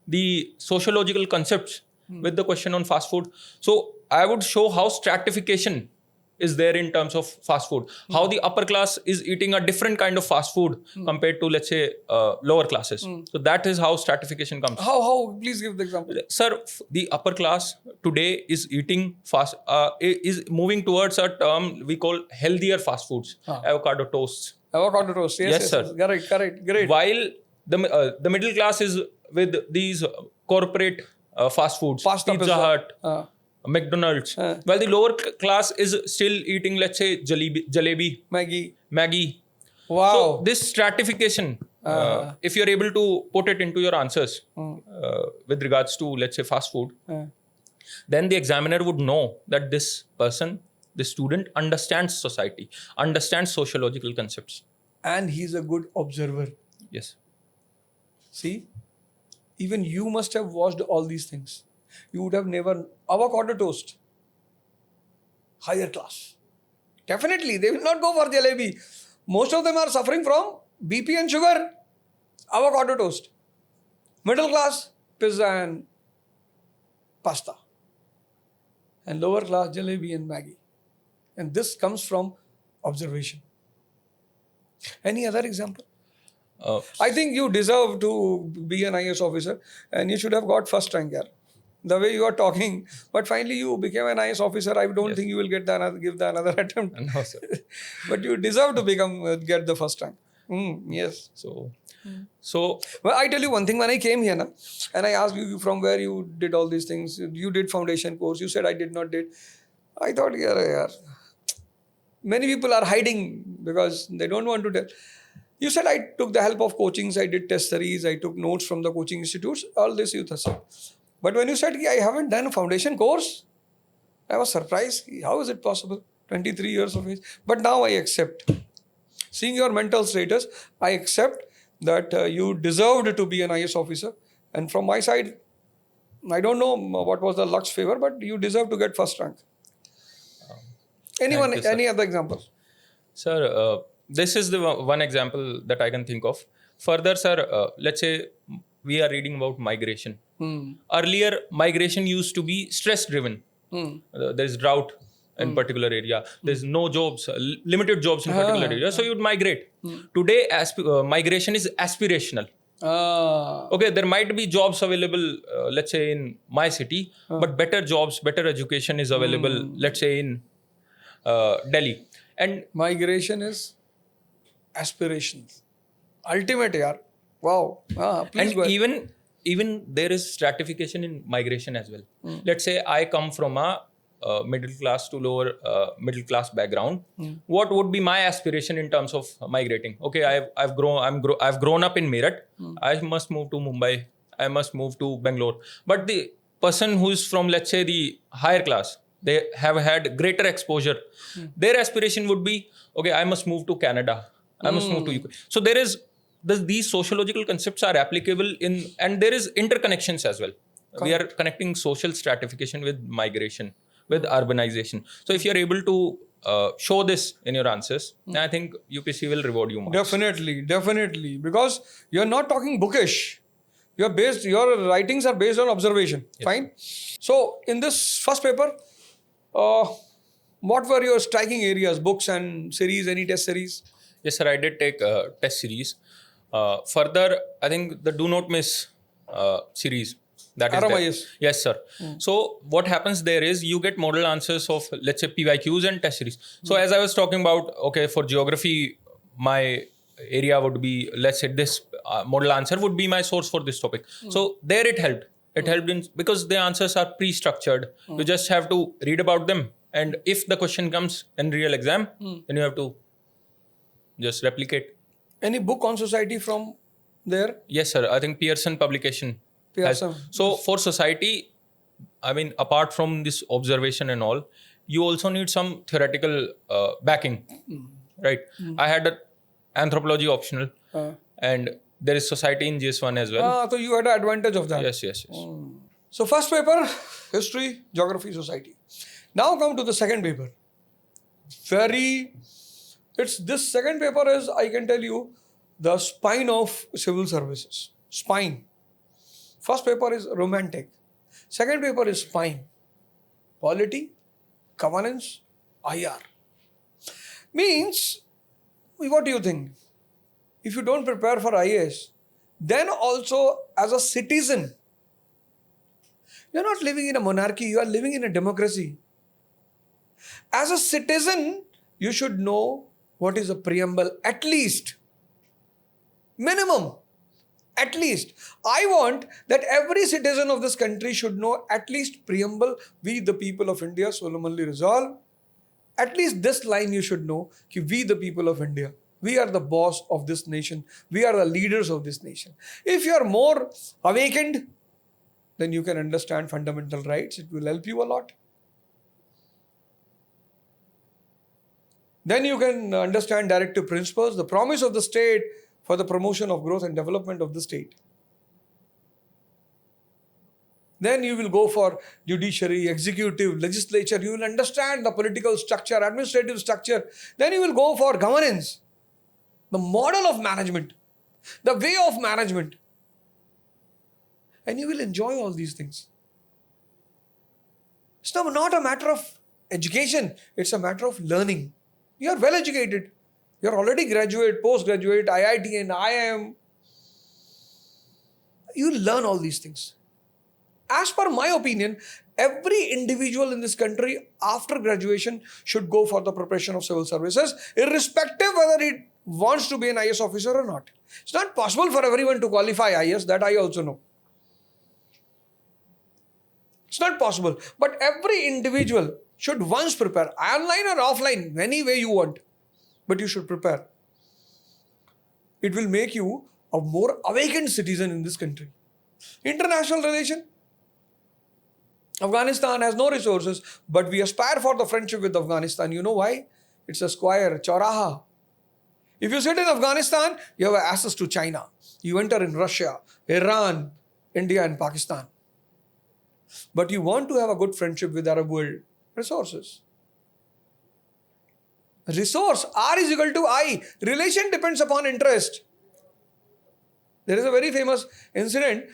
S2: the sociological concepts with the question on fast food. So I would show how stratification is there in terms of fast food. How the upper class is eating a different kind of fast food compared to, let's say, lower classes. So that is how stratification comes.
S1: How? Please give the example.
S2: Sir, the upper class today is eating fast, is moving towards a term we call healthier fast foods, avocado toasts.
S1: Avocado toast.
S2: Yes, sir.
S1: Correct. Great.
S2: While the middle class is with these corporate fast foods,
S1: Pasta,
S2: Pizza Hut, McDonald's. While the lower class is still eating, let's say, jalebi, Maggie.
S1: Wow.
S2: So this stratification, if you're able to put it into your answers with regards to, let's say, fast food, then the examiner would know that this person, the student, understands society, understands sociological concepts.
S1: And he's a good observer.
S2: Yes.
S1: See, even you must have watched all these things. You would have never avocado toast. Higher class. Definitely, they will not go for jalebi. Most of them are suffering from BP and sugar. Avocado toast. Middle class, pizza and pasta. And lower class, jalebi and Maggie. And this comes from observation. Any other example? I think you deserve to be an IAS officer and you should have got first rank here. The way you are talking, but finally you became an IAS officer. I don't think you will give the another attempt.
S2: No, sir.
S1: But you deserve to get the first rank. Yes.
S2: So
S1: well, I tell you one thing. When I came here, and I asked you from where you did all these things. You did foundation course. You said I did not did. I thought, yeah. Many people are hiding because they don't want to tell. You said I took the help of coachings. I did test series. I took notes from the coaching institutes. All this you said. But when you said I haven't done a foundation course, I was surprised. How is it possible? 23 years of age. But now I accept. Seeing your mental status, I accept that you deserved to be an IAS officer. And from my side, I don't know what was the luck's favor, but you deserve to get first rank. Any other examples?
S2: Sir, this is the one example that I can think of. Further, sir, let's say we are reading about migration. Earlier, migration used to be stress-driven. There's drought in particular area. There's no jobs, limited jobs in particular area. So you'd migrate. Today, migration is aspirational. Okay, there might be jobs available, let's say in my city, but better jobs, better education is available, let's say in Delhi. And
S1: migration is aspirations. Ultimate, yaar. Wow.
S2: And even there is stratification in migration as well. Let's say I come from a middle class to lower middle class background. What would be my aspiration in terms of migrating? Okay, I've grown up in Meerut. I must move to Mumbai. I must move to Bangalore. But the person who is from, let's say, the higher class, they have had greater exposure. Their aspiration would be, okay, I must move to Canada. I must move to UK. So these sociological concepts are applicable and there is interconnections as well. We are connecting social stratification with migration, with urbanization. So if you're able to show this in your answers, then I think UPSC will reward you more.
S1: Definitely. Because you're not talking bookish. Your writings are based on observation. Yes. Fine. So in this first paper, what were your striking areas? Books and series, any test series?
S2: Yes, sir. I did take test series. Further, I think the Do Not Miss series. That is there. Yes, sir. So what happens there is you get model answers of, let's say, PYQs and test series. So as I was talking about, okay, for geography, my area would be, let's say, this model answer would be my source for this topic. So there it helped. It helped because the answers are pre-structured. You just have to read about them. And if the question comes in real exam, then you have to just replicate.
S1: Any book on society from there?
S2: Yes, sir. I think Pearson publication. So for society, I mean, apart from this observation and all, you also need some theoretical backing, right? I had an anthropology optional and there is society in GS1 as well.
S1: So you had an advantage of that.
S2: Yes.
S1: So first paper, history, geography, society. Now come to the second paper. This second paper is, I can tell you, the spine of civil services. Spine. First paper is romantic. Second paper is fine. Polity, governance, IR. Means, what do you think? If you don't prepare for IAS, then also as a citizen, you're not living in a monarchy, you are living in a democracy. As a citizen, you should know what is a preamble, at least. Minimum. At least. I want that every citizen of this country should know at least preamble. We, the people of India, solemnly resolve. At least this line you should know. Ki we, the people of India, we are the boss of this nation. We are the leaders of this nation. If you are more awakened, then you can understand fundamental rights. It will help you a lot. Then you can understand directive principles, the promise of the state for the promotion of growth and development of the state. Then you will go for judiciary, executive, legislature. You will understand the political structure, administrative structure. Then you will go for governance, the model of management, the way of management. And you will enjoy all these things. It's not a matter of education. It's a matter of learning. You are well educated. You are already graduate, postgraduate, IIT and IIM. You will learn all these things. As per my opinion, every individual in this country after graduation should go for the preparation of civil services, irrespective whether he wants to be an IAS officer or not. It's not possible for everyone to qualify IAS, that I also know. It's not possible. But every individual should once prepare, online or offline, any way you want. But you should prepare. It will make you a more awakened citizen in this country. International relation. Afghanistan has no resources, but we aspire for the friendship with Afghanistan. You know why? It's a square, Chauraha. If you sit in Afghanistan, you have access to China. You enter in Russia, Iran, India and Pakistan. But you want to have a good friendship with Arab world. Resources. Resource, R is equal to I. Relation depends upon interest. There is a very famous incident.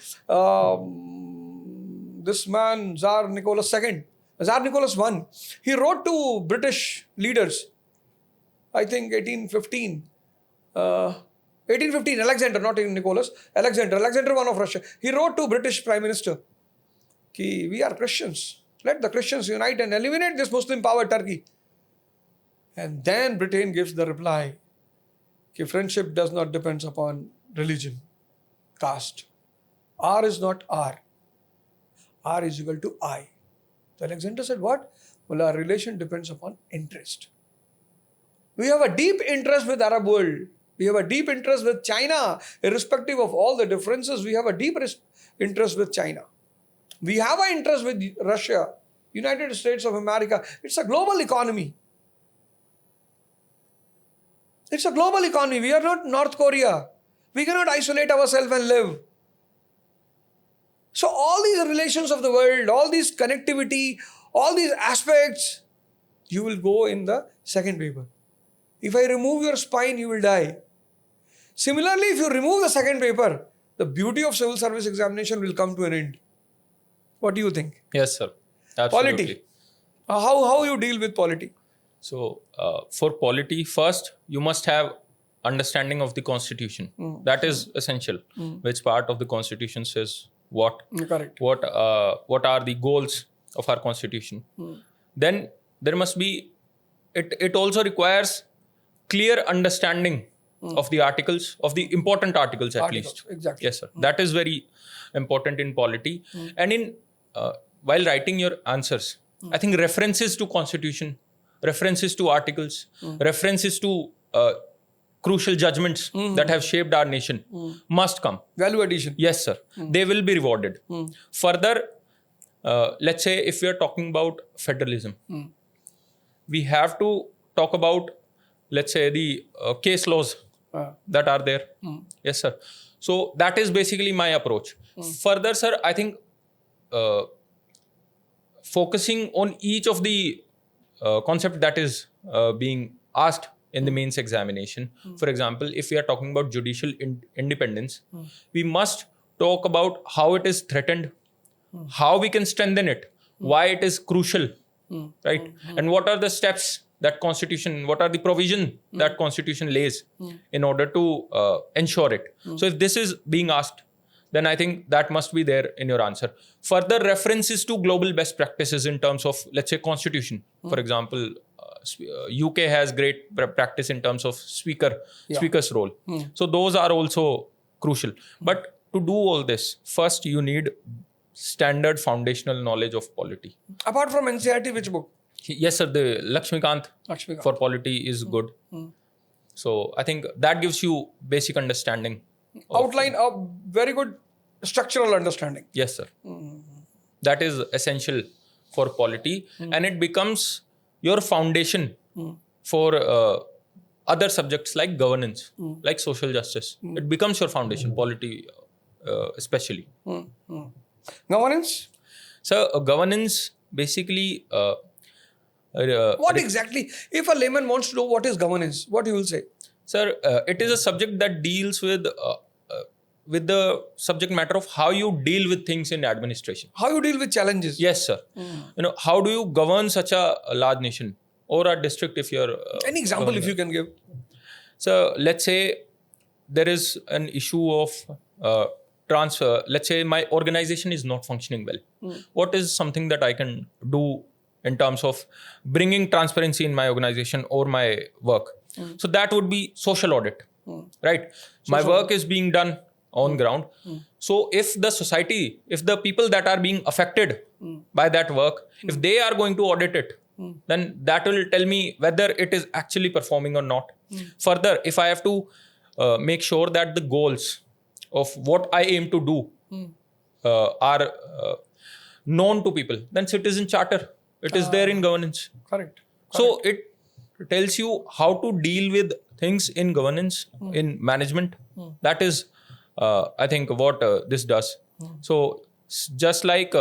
S1: This man, Tsar Nicholas II, Tsar Nicholas I, he wrote to British leaders, I think 1815, Alexander, not even Nicholas, Alexander I of Russia. He wrote to British Prime Minister, ki we are Christians. Let the Christians unite and eliminate this Muslim power Turkey. And then Britain gives the reply, ki friendship does not depend upon religion, caste. R is not R. R is equal to I. So Alexander said, what? Well, our relation depends upon interest. We have a deep interest with Arab world. We have a deep interest with China. Irrespective of all the differences, we have a deep interest with China. We have an interest with Russia, United States of America. It's a global economy. It's a global economy. We are not North Korea. We cannot isolate ourselves and live. So all these relations of the world, all these connectivity, all these aspects, you will go in the second paper. If I remove your spine, you will die. Similarly, if you remove the second paper, the beauty of civil service examination will come to an end. What do you think?
S2: Yes, sir. Absolutely.
S1: Polity. How you deal with polity?
S2: So, for polity, first, you must have understanding of the constitution. That is essential. Which part of the constitution says what?
S1: Correct.
S2: What are the goals of our constitution? Then there must be, it also requires clear understanding of the articles, of the important articles at least.
S1: Exactly.
S2: Yes, sir. That is very important in polity. And in while writing your answers, I think references to constitution, references to articles, references to crucial judgments that have shaped our nation must come.
S1: Value addition.
S2: Yes, sir. They will be rewarded. Further, let's say if we are talking about federalism, we have to talk about, let's say, the case laws that are there. Yes, sir. So that is basically my approach. Further, sir, I think focusing on each of the concept that is being asked in the mains examination. For example, if we are talking about judicial independence, we must talk about how it is threatened, how we can strengthen it, why it is crucial, right? And what are the steps that constitution, what are the provision that constitution lays in order to ensure it. So if this is being asked, then I think that must be there in your answer. Further references to global best practices in terms of, let's say, constitution. For example, UK has great practice in terms of speaker's role. So those are also crucial. But to do all this, first you need standard foundational knowledge of polity.
S1: Apart from NCERT, which book?
S2: Yes, sir. The Lakshmikant for polity is good. So I think that gives you basic understanding.
S1: Outline a very good structural understanding.
S2: Yes, sir. That is essential for polity, and it becomes your foundation for other subjects like governance, like social justice. It becomes your foundation, polity especially.
S1: Governance?
S2: So governance basically...
S1: what exactly? If a layman wants to know what is governance, what you will say?
S2: Sir, it is a subject that deals with the subject matter of how you deal with things in administration.
S1: How you deal with challenges?
S2: Yes, sir. How do you govern such a large nation or a district if you're...
S1: Any example if you can give?
S2: So let's say there is an issue of transfer. Let's say my organization is not functioning well. What is something that I can do in terms of bringing transparency in my organization or my work? So that would be social audit, right? My work is being done on ground. So if the society, if the people that are being affected by that work, if they are going to audit it, then that will tell me whether it is actually performing or not. Further, if I have to make sure that the goals of what I aim to do are known to people, then citizen charter, it is there in governance.
S1: Correct.
S2: So it tells you how to deal with things in governance, in management. That is, I think, what this does. So just like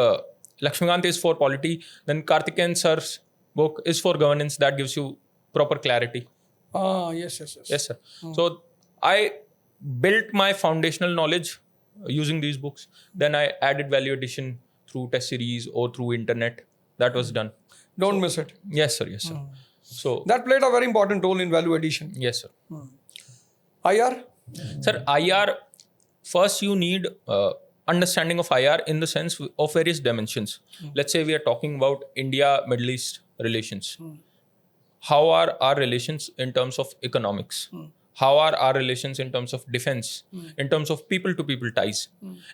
S2: Lakshmikant is for polity, then Karthikeyan sir's book is for governance. That gives you proper clarity.
S1: Yes.
S2: Yes, sir. So I built my foundational knowledge using these books. Then I added value addition through test series or through internet. That was done.
S1: Don't miss it.
S2: Yes, sir. Yes, sir. So
S1: that played a very important role in value addition.
S2: Yes, sir.
S1: IR?
S2: Sir, IR, first you need understanding of IR in the sense of various dimensions. Let's say we are talking about India-Middle East relations. How are our relations in terms of economics? How are our relations in terms of defense? In terms of people-to-people ties?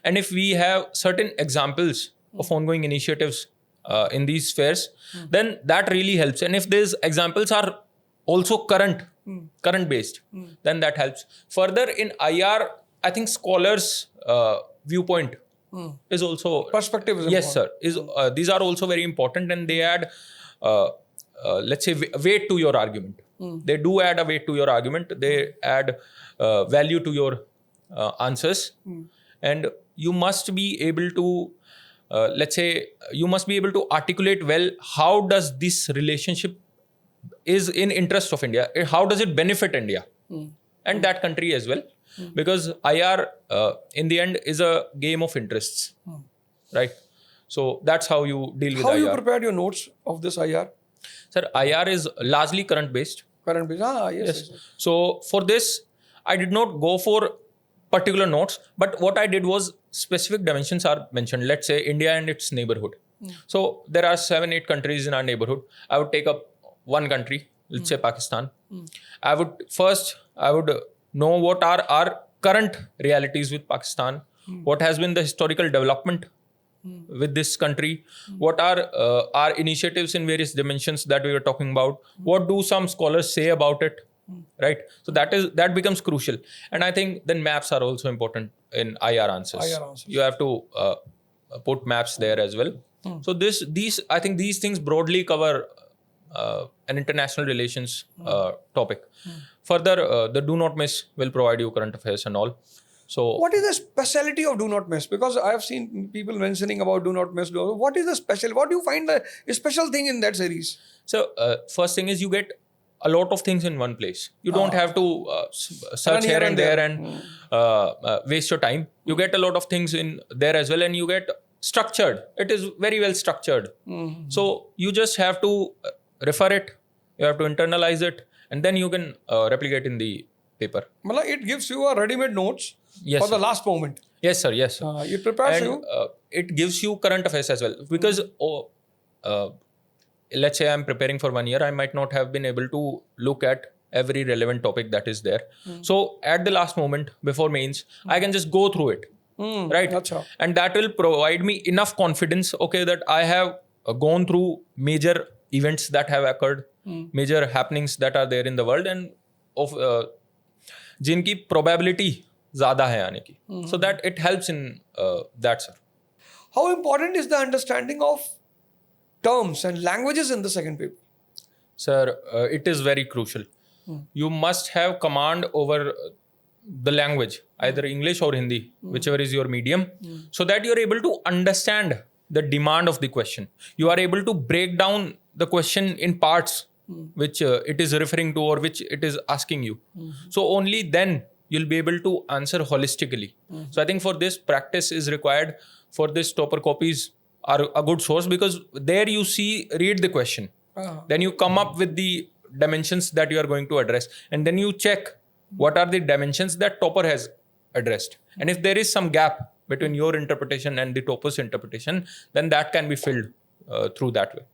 S2: And if we have certain examples of ongoing initiatives in these spheres, then that really helps. And if these examples are also current based, then that helps. Further, in IR, I think scholars' viewpoint is also...
S1: Perspective is
S2: yes,
S1: important.
S2: sir. These are also very important, and they add, let's say, weight to your argument. They do add a weight to your argument. They add value to your answers. And you must be able to let's say you must be able to articulate well how does this relationship is in interest of India, how does it benefit India and that country as well, because IR in the end is a game of interests, right? So that's how you deal with
S1: how
S2: IR.
S1: You prepared your notes of this IR?
S2: Sir, IR is largely current based.
S1: Current based, yes.
S2: So for this I did not go for particular notes, but what I did was specific dimensions are mentioned. Let's say India and its neighborhood. So there are 7-8 countries in our neighborhood. I would take up one country, let's say Pakistan. I would know what are our current realities with Pakistan, what has been the historical development with this country, what are our initiatives in various dimensions that we were talking about, what do some scholars say about it, right? So that becomes crucial. And I think then maps are also important in IR answers. You have to put maps there as well. So I think these things broadly cover an international relations topic. Further, the do not miss will provide you current affairs and all. So
S1: what is the specialty of do not miss? Because I have seen people mentioning about do not miss. What is the special? What do you find the special thing in that series?
S2: So first thing is you get a lot of things in one place. You don't have to search here and there and waste your time. You get a lot of things in there as well, and you get structured. It is very well structured. So you just have to refer it, you have to internalize it, and then you can replicate in the paper.
S1: Mala, it gives you a ready-made notes
S2: Yes,
S1: for the
S2: sir.
S1: last moment.
S2: Yes, sir. Yes, sir.
S1: It prepares
S2: And
S1: you.
S2: it gives you current affairs as well, because let's say I'm preparing for 1 year, I might not have been able to look at every relevant topic that is there. So at the last moment before mains, I can just go through it, right?
S1: Acha.
S2: And that will provide me enough confidence, okay, that I have gone through major events that have occurred, major happenings that are there in the world, and of जिनकी probability ज़्यादा है आने की. So that it helps in that, sir.
S1: How important is the understanding of terms and languages in the second paper?
S2: Sir, it is very crucial. You must have command over the language, either English or Hindi, whichever is your medium, so that you're able to understand the demand of the question. You are able to break down the question in parts which it is referring to or which it is asking you. So only then you'll be able to answer holistically. So I think for this, practice is required. For this, topper copies are a good source, because there you read the question. Then you come up with the dimensions that you are going to address, and then you check what are the dimensions that topper has addressed. And if there is some gap between your interpretation and the topper's interpretation, then that can be filled through that way.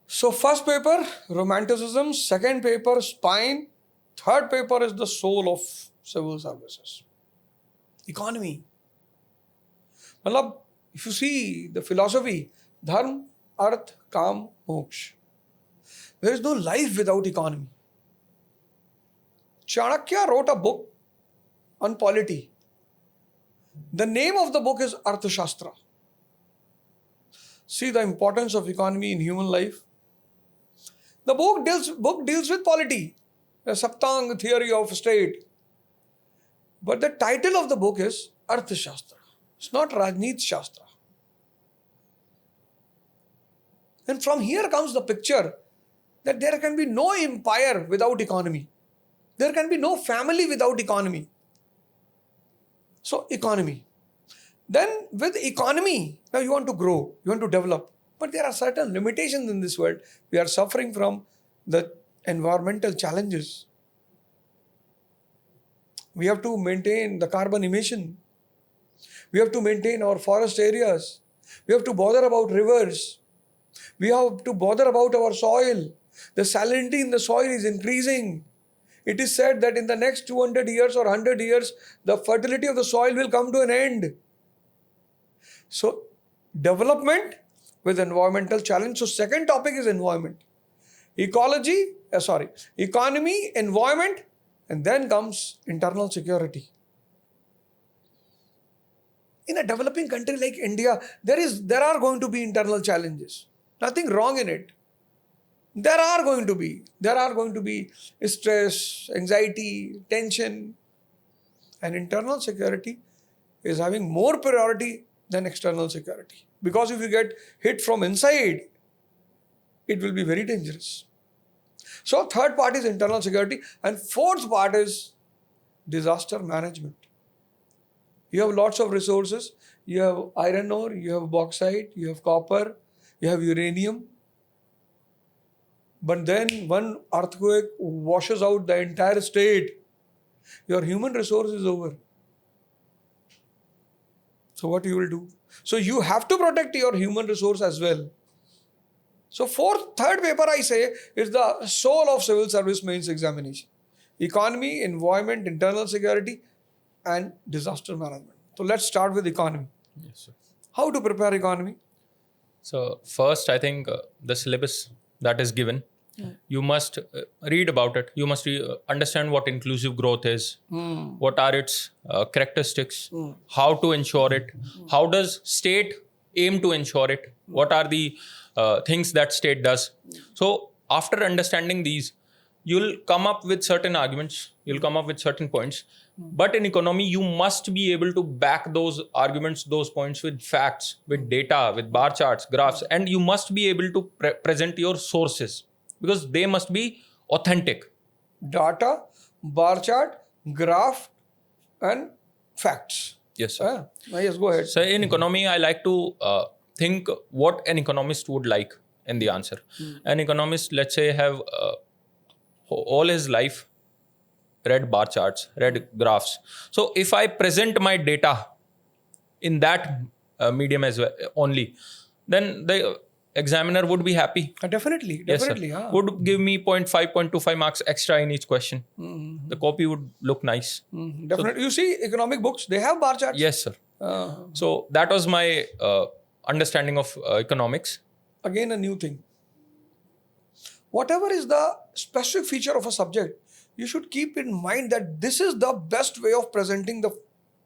S1: So first paper, romanticism. Second paper, spine. Third paper is the soul of civil services. Economy. Matlab, if you see the philosophy, dharma, arth, kam, moksha. There is no life without economy. Chanakya wrote a book on polity. The name of the book is Arthashastra. See the importance of economy in human life. The book deals with polity, a Saptang theory of state. But the title of the book is Arthashastra. It's not Rajneet Shastra. And from here comes the picture that there can be no empire without economy. There can be no family without economy. So economy. Then with economy, now you want to grow, you want to develop. But there are certain limitations in this world. We are suffering from the environmental challenges. We have to maintain the carbon emission. We have to maintain our forest areas. We have to bother about rivers. We have to bother about our soil. The salinity in the soil is increasing. It is said that in the next 200 years or 100 years, the fertility of the soil will come to an end. So, development with environmental challenge. So, second topic is environment. Economy, environment, and then comes internal security. In a developing country like India, there are going to be internal challenges. Nothing wrong in it. There are going to be stress, anxiety, tension, and internal security is having more priority than external security. Because if you get hit from inside, it will be very dangerous. So third part is internal security, and fourth part is disaster management. You have lots of resources. You have iron ore, you have bauxite, you have copper, you have uranium. But then one earthquake washes out the entire state. Your human resource is over. So what you will do? So you have to protect your human resource as well. So third paper I say is the soul of civil service mains examination. Economy, environment, internal security, and disaster management. So let's start with economy.
S2: Yes, sir.
S1: How to prepare economy?
S2: So first, I think the syllabus that is given, you must read about it. You must understand what inclusive growth is, what are its characteristics, how to ensure it, how does state aim to ensure it, what are the things that state does. So after understanding these, you'll come up with certain arguments, you'll come up with certain points. But in economy, you must be able to back those arguments, those points with facts, with data, with bar charts, graphs, and you must be able to present your sources, because they must be authentic.
S1: Data, bar chart, graph, and facts.
S2: Yes, sir.
S1: Yes, go ahead.
S2: So in economy, I like to think what an economist would like in the answer. An economist, let's say, have all his life read bar charts, read graphs. So if I present my data in that medium as well only, then the examiner would be happy.
S1: Definitely,
S2: Yes, sir.
S1: definitely. Huh?
S2: Would give me 0.5, 0.25 marks extra in each question. The copy would look nice.
S1: Definitely. You see, economic books, they have bar charts.
S2: Yes, sir. So that was my understanding of economics.
S1: Again, a new thing. Whatever is the specific feature of a subject, you should keep in mind that this is the best way of presenting the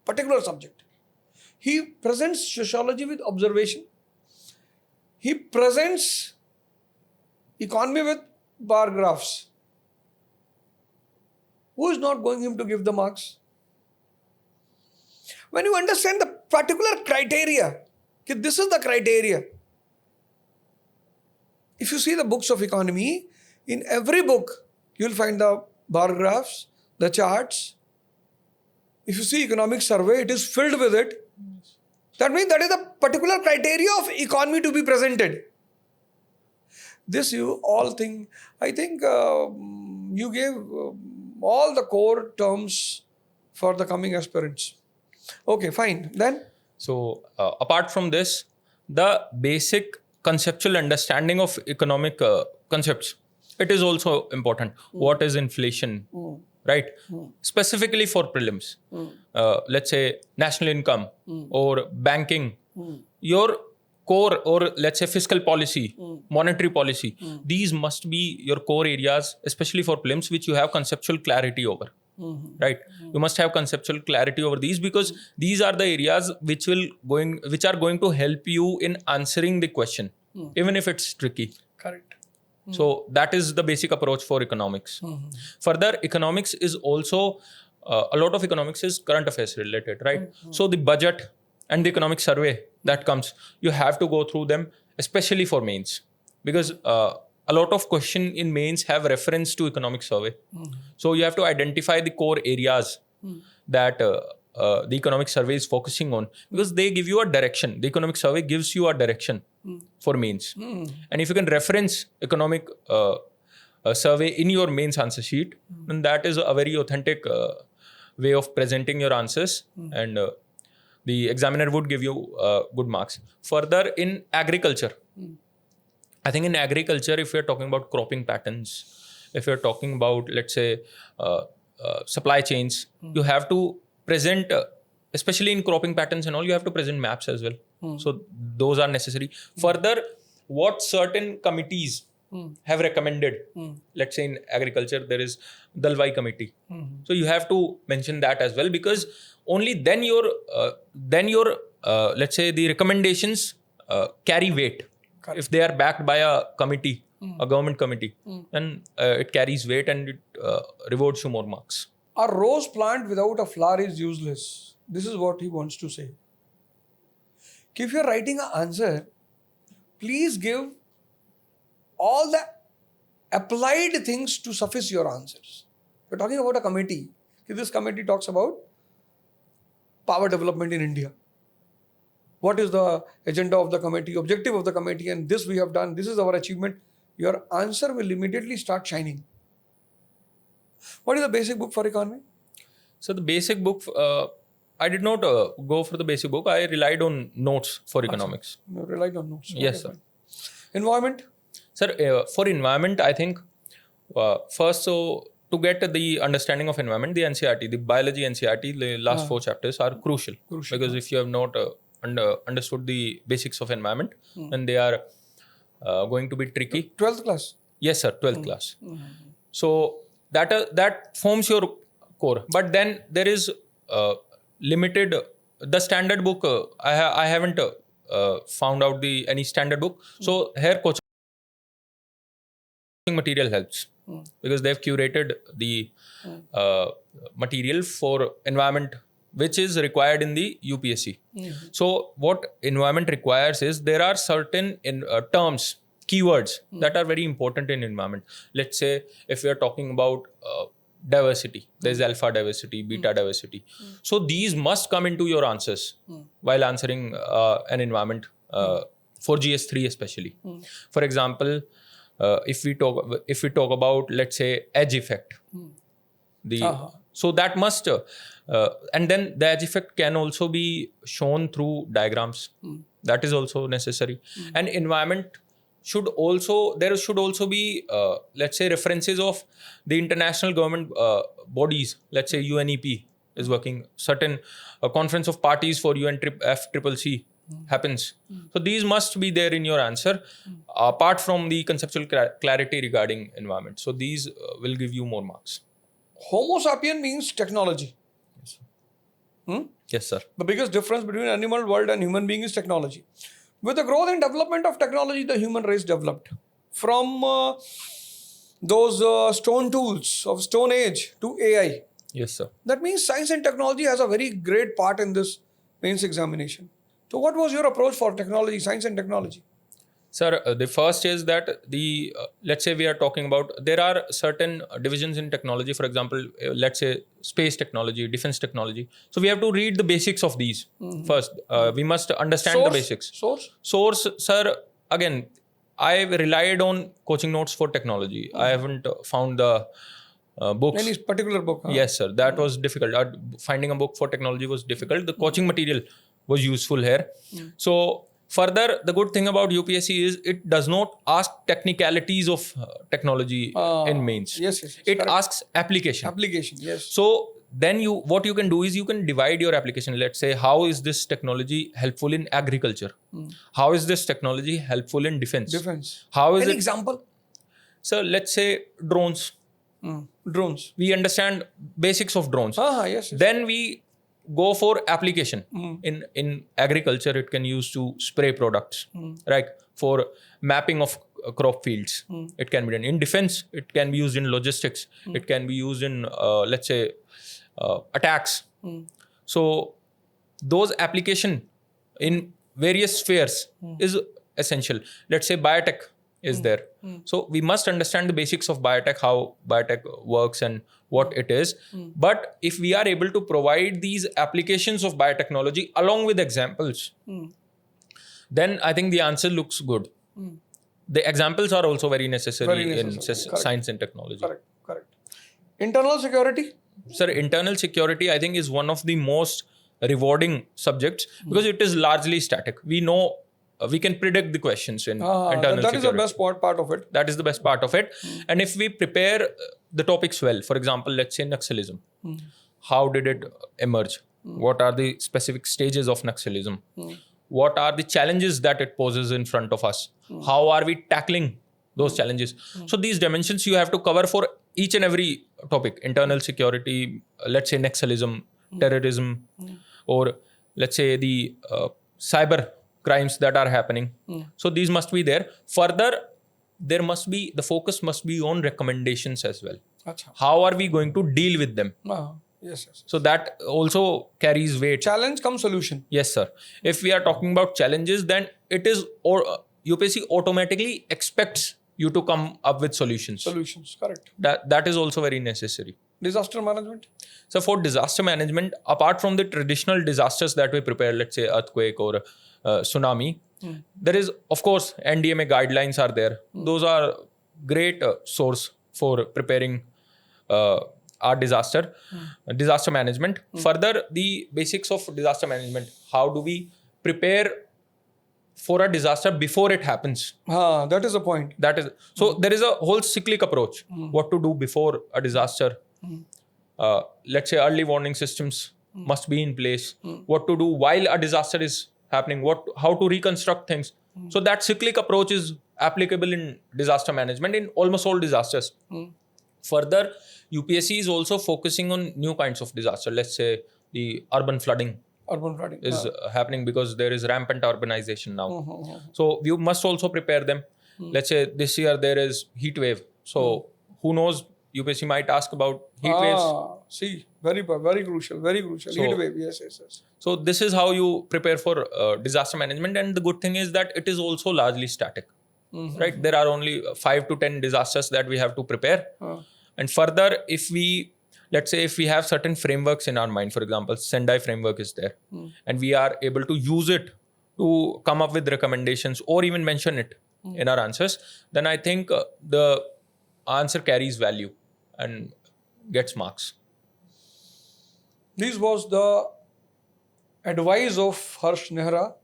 S1: particular subject. He presents sociology with observation. He presents economy with bar graphs. Who is not going him to give the marks? When you understand the particular criteria, okay, this is the criteria. If you see the books of economy, in every book, you will find the bar graphs, the charts. If you see economic survey, it is filled with it. That means that is the particular criteria of economy to be presented. This you all think, I think you gave all the core terms for the coming aspirants. Okay, fine. Then?
S2: So apart from this, the basic conceptual understanding of economic concepts, it is also important. What is inflation, right? Specifically for prelims, let's say national income or banking, your core, or let's say fiscal policy, monetary policy, these must be your core areas, especially for prelims, which you have conceptual clarity over. Right, you must have conceptual clarity over these, because these are the areas which are going to help you in answering the question, even if it's tricky.
S1: Correct.
S2: So that is the basic approach for economics. Further, economics is also a lot of economics is current affairs related, right? So the budget and the economic survey that comes, you have to go through them, especially for mains, because a lot of question in mains have reference to economic survey. So you have to identify the core areas that the economic survey is focusing on, because they give you a direction. The economic survey gives you a direction for mains. And if you can reference economic survey in your mains answer sheet, then that is a very authentic way of presenting your answers. And the examiner would give you good marks. Further, in agriculture, I think in agriculture, if you're talking about cropping patterns, if you're talking about, let's say, supply chains, you have to present, especially in cropping patterns and all, you have to present maps as well. So those are necessary. Further, what certain committees have recommended, let's say in agriculture, there is Dalwai committee. So you have to mention that as well, because only then your let's say the recommendations carry weight. Correct. If they are backed by a committee, a government committee, then it carries weight and it rewards you more marks.
S1: A rose plant without a flower is useless. This is what he wants to say. If you are writing an answer, please give all the applied things to suffice your answers. We're talking about a committee. This committee talks about power development in India. What is the agenda of the committee, objective of the committee, and this we have done, this is our achievement. Your answer will immediately start shining. What is the basic book for economy?
S2: So the basic book, I did not go for the basic book. I relied on notes for economics.
S1: You relied on notes.
S2: Yes, sir.
S1: Fine. Environment?
S2: Sir, for environment, I think first, so to get the understanding of environment, the NCERT, the biology NCERT, the last 4 chapters are crucial. Because if you have not understood the basics of environment, then they are going to be tricky.
S1: 12th class?
S2: Yes, sir, 12th class. So that forms your core. But then there is limited, the standard book, I haven't found out any standard book. So here coaching material helps, because they've curated the material for environment, which is required in the UPSC. So what environment requires is, there are certain terms, keywords that are very important in environment. Let's say if we are talking about diversity. There's alpha diversity, beta diversity. So these must come into your answers while answering an environment for GS3 especially. For example, if we talk about, let's say, edge effect, so that must and then the edge effect can also be shown through diagrams. That is also necessary. And environment should also be let's say references of the international government bodies. Let's say UNEP is working, certain conference of parties for UNFCCC happens. So these must be there in your answer, apart from the conceptual clarity regarding environment. So these will give you more marks.
S1: Homo sapien means technology.
S2: Yes, sir.
S1: The biggest difference between animal world and human being is technology. With the growth and development of technology, the human race developed. From those stone tools of Stone Age to AI.
S2: Yes, sir.
S1: That means science and technology has a very great part in this mains examination. So what was your approach for technology, science and technology?
S2: Sir, the first is that let's say we are talking about, there are certain divisions in technology. For example, let's say space technology, defense technology. So we have to read the basics of these first. We must understand the basics. Source, sir, again, I relied on coaching notes for technology. I haven't found the books.
S1: Any particular book?
S2: Yes, sir. That was difficult. Finding a book for technology was difficult. The coaching material was useful here. So further, the good thing about UPSC is it does not ask technicalities of technology in mains.
S1: Yes.
S2: It asks application.
S1: Application, yes.
S2: So then what you can do is you can divide your application. Let's say, how is this technology helpful in agriculture? How is this technology helpful in defense? How is
S1: Any example?
S2: So let's say drones.
S1: Drones.
S2: We understand basics of drones.
S1: Yes.
S2: Then we go for application. In agriculture, it can use to spray products, right? For mapping of crop fields, it can be done. In defense, it can be used in logistics. It can be used in, let's say, attacks. So those application in various spheres is essential. Let's say biotech is there. So we must understand the basics of biotech, how biotech works and what it is. But if we are able to provide these applications of biotechnology along with examples, then I think the answer looks good. The examples are also very necessary in science and technology.
S1: Correct. Internal security?
S2: Sir, internal security, I think, is one of the most rewarding subjects because it is largely static. We know we can predict the questions in internal security.
S1: That is the best part of it.
S2: That is the best part of it. And if we prepare the topics well, for example, let's say Naxalism. How did it emerge? What are the specific stages of Naxalism? What are the challenges that it poses in front of us? How are we tackling those challenges? So these dimensions you have to cover for each and every topic. Internal security, let's say Naxalism, terrorism, or let's say the cyber crimes that are happening. So these must be there. Further, the focus must be on recommendations as well. How are we going to deal with them?
S1: Yes.
S2: So that also carries weight.
S1: Challenge comes solution.
S2: Yes, sir. If we are talking about challenges, then it is, or UPSC automatically expects you to come up with solutions.
S1: Correct.
S2: That is also very necessary.
S1: Disaster management?
S2: So for disaster management, apart from the traditional disasters that we prepare, let's say earthquake or tsunami, there is, of course, NDMA guidelines are there. Those are great source for preparing our disaster management. Further, the basics of disaster management. How do we prepare for a disaster before it happens?
S1: That is the point.
S2: So there is a whole cyclic approach. What to do before a disaster. Let's say early warning systems must be in place. What to do while a disaster is happening. How to reconstruct things. So that cyclic approach is applicable in disaster management in almost all disasters. Further, UPSC is also focusing on new kinds of disaster. Let's say the urban flooding is happening because there is rampant urbanization now. So you must also prepare them. Let's say this year there is heat wave. So who knows, UPSC might ask about heat waves.
S1: Very crucial. So, heat wave, yes.
S2: So this is how you prepare for disaster management. And the good thing is that it is also largely static. Right? There are only 5 to 10 disasters that we have to prepare. And further, if we let's say if we have certain frameworks in our mind, for example, Sendai framework is there, and we are able to use it to come up with recommendations or even mention it in our answers, then I think the answer carries value and gets marks.
S1: This was the advice of Harsh Nehara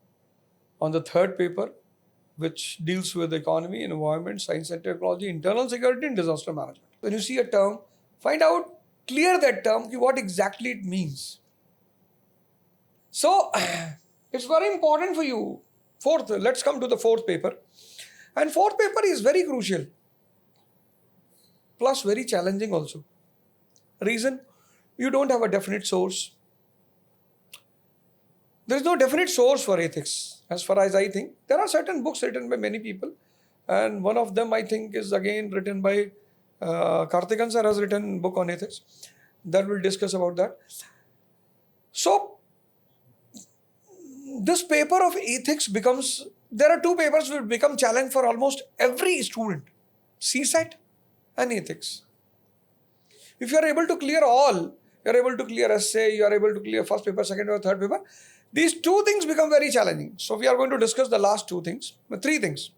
S1: on the third paper, which deals with economy, environment, science and technology, internal security and disaster management. When you see a term, find out, clear that term, what exactly it means. So, it's very important for you. Fourth, let's come to the fourth paper. And fourth paper is very crucial, plus very challenging also. Reason, you don't have a definite source. There is no definite source for ethics, as far as I think. There are certain books written by many people, and one of them I think is again written by Karthikeyan sir has written a book on ethics. That we'll discuss about that. So, this paper of ethics becomes, there are two papers which become challenge for almost every student, CSAT and ethics. If you are able to clear all, you are able to clear essay, you are able to clear first paper, second paper, third paper, these two things become very challenging. So we are going to discuss the last two things, three things.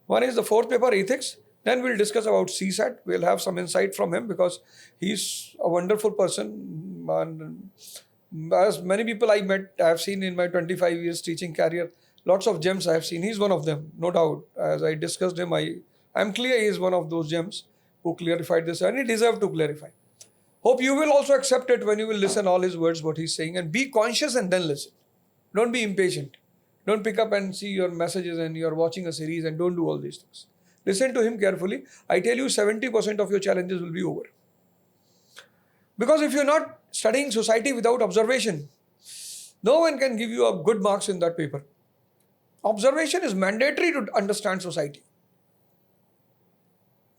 S1: One is the fourth paper, ethics. Then we'll discuss about CSAT. We'll have some insight from him because he's a wonderful person. And as many people I met, I have seen in my 25 years teaching career, lots of gems I have seen. He's one of them, no doubt. As I discussed him, I'm clear he is one of those gems who clarified this, and he deserves to clarify. Hope you will also accept it when you will listen all his words, what he's saying, and be conscious and then listen. Don't be impatient. Don't pick up and see your messages and you're watching a series and don't do all these things. Listen to him carefully. I tell you 70% of your challenges will be over. Because if you're not studying society without observation, no one can give you a good marks in that paper. Observation is mandatory to understand society.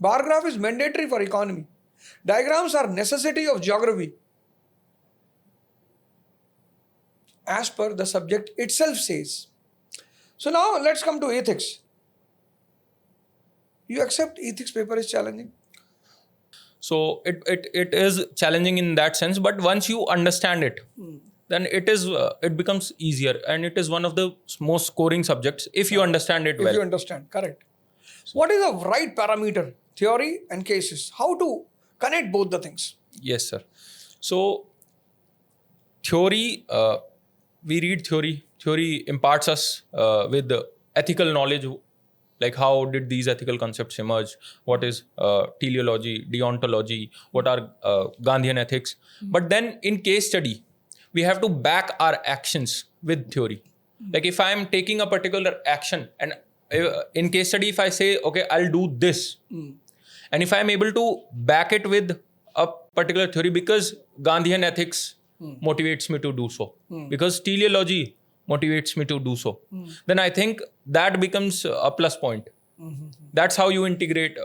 S1: Bar graph is mandatory for economy. Diagrams are necessity of geography. As per the subject itself says. So now let's come to ethics. You accept ethics paper is challenging?
S2: So it is challenging in that sense, but once you understand it, then it becomes easier, and it is one of the most scoring subjects if you understand it well.
S1: If you understand, correct. What is the right parameter? Theory and cases. How to connect both the things?
S2: Yes, sir. So theory, we read theory. Theory imparts us with the ethical knowledge, like how did these ethical concepts emerge? What is teleology, deontology? What are Gandhian ethics? But then in case study, we have to back our actions with theory. Like if I am taking a particular action, and in case study, if I say, okay, I'll do this, and if I am able to back it with a particular theory, because Gandhian ethics motivates me to do so, because teleology motivates me to do so, then I think that becomes a plus point. That's how you integrate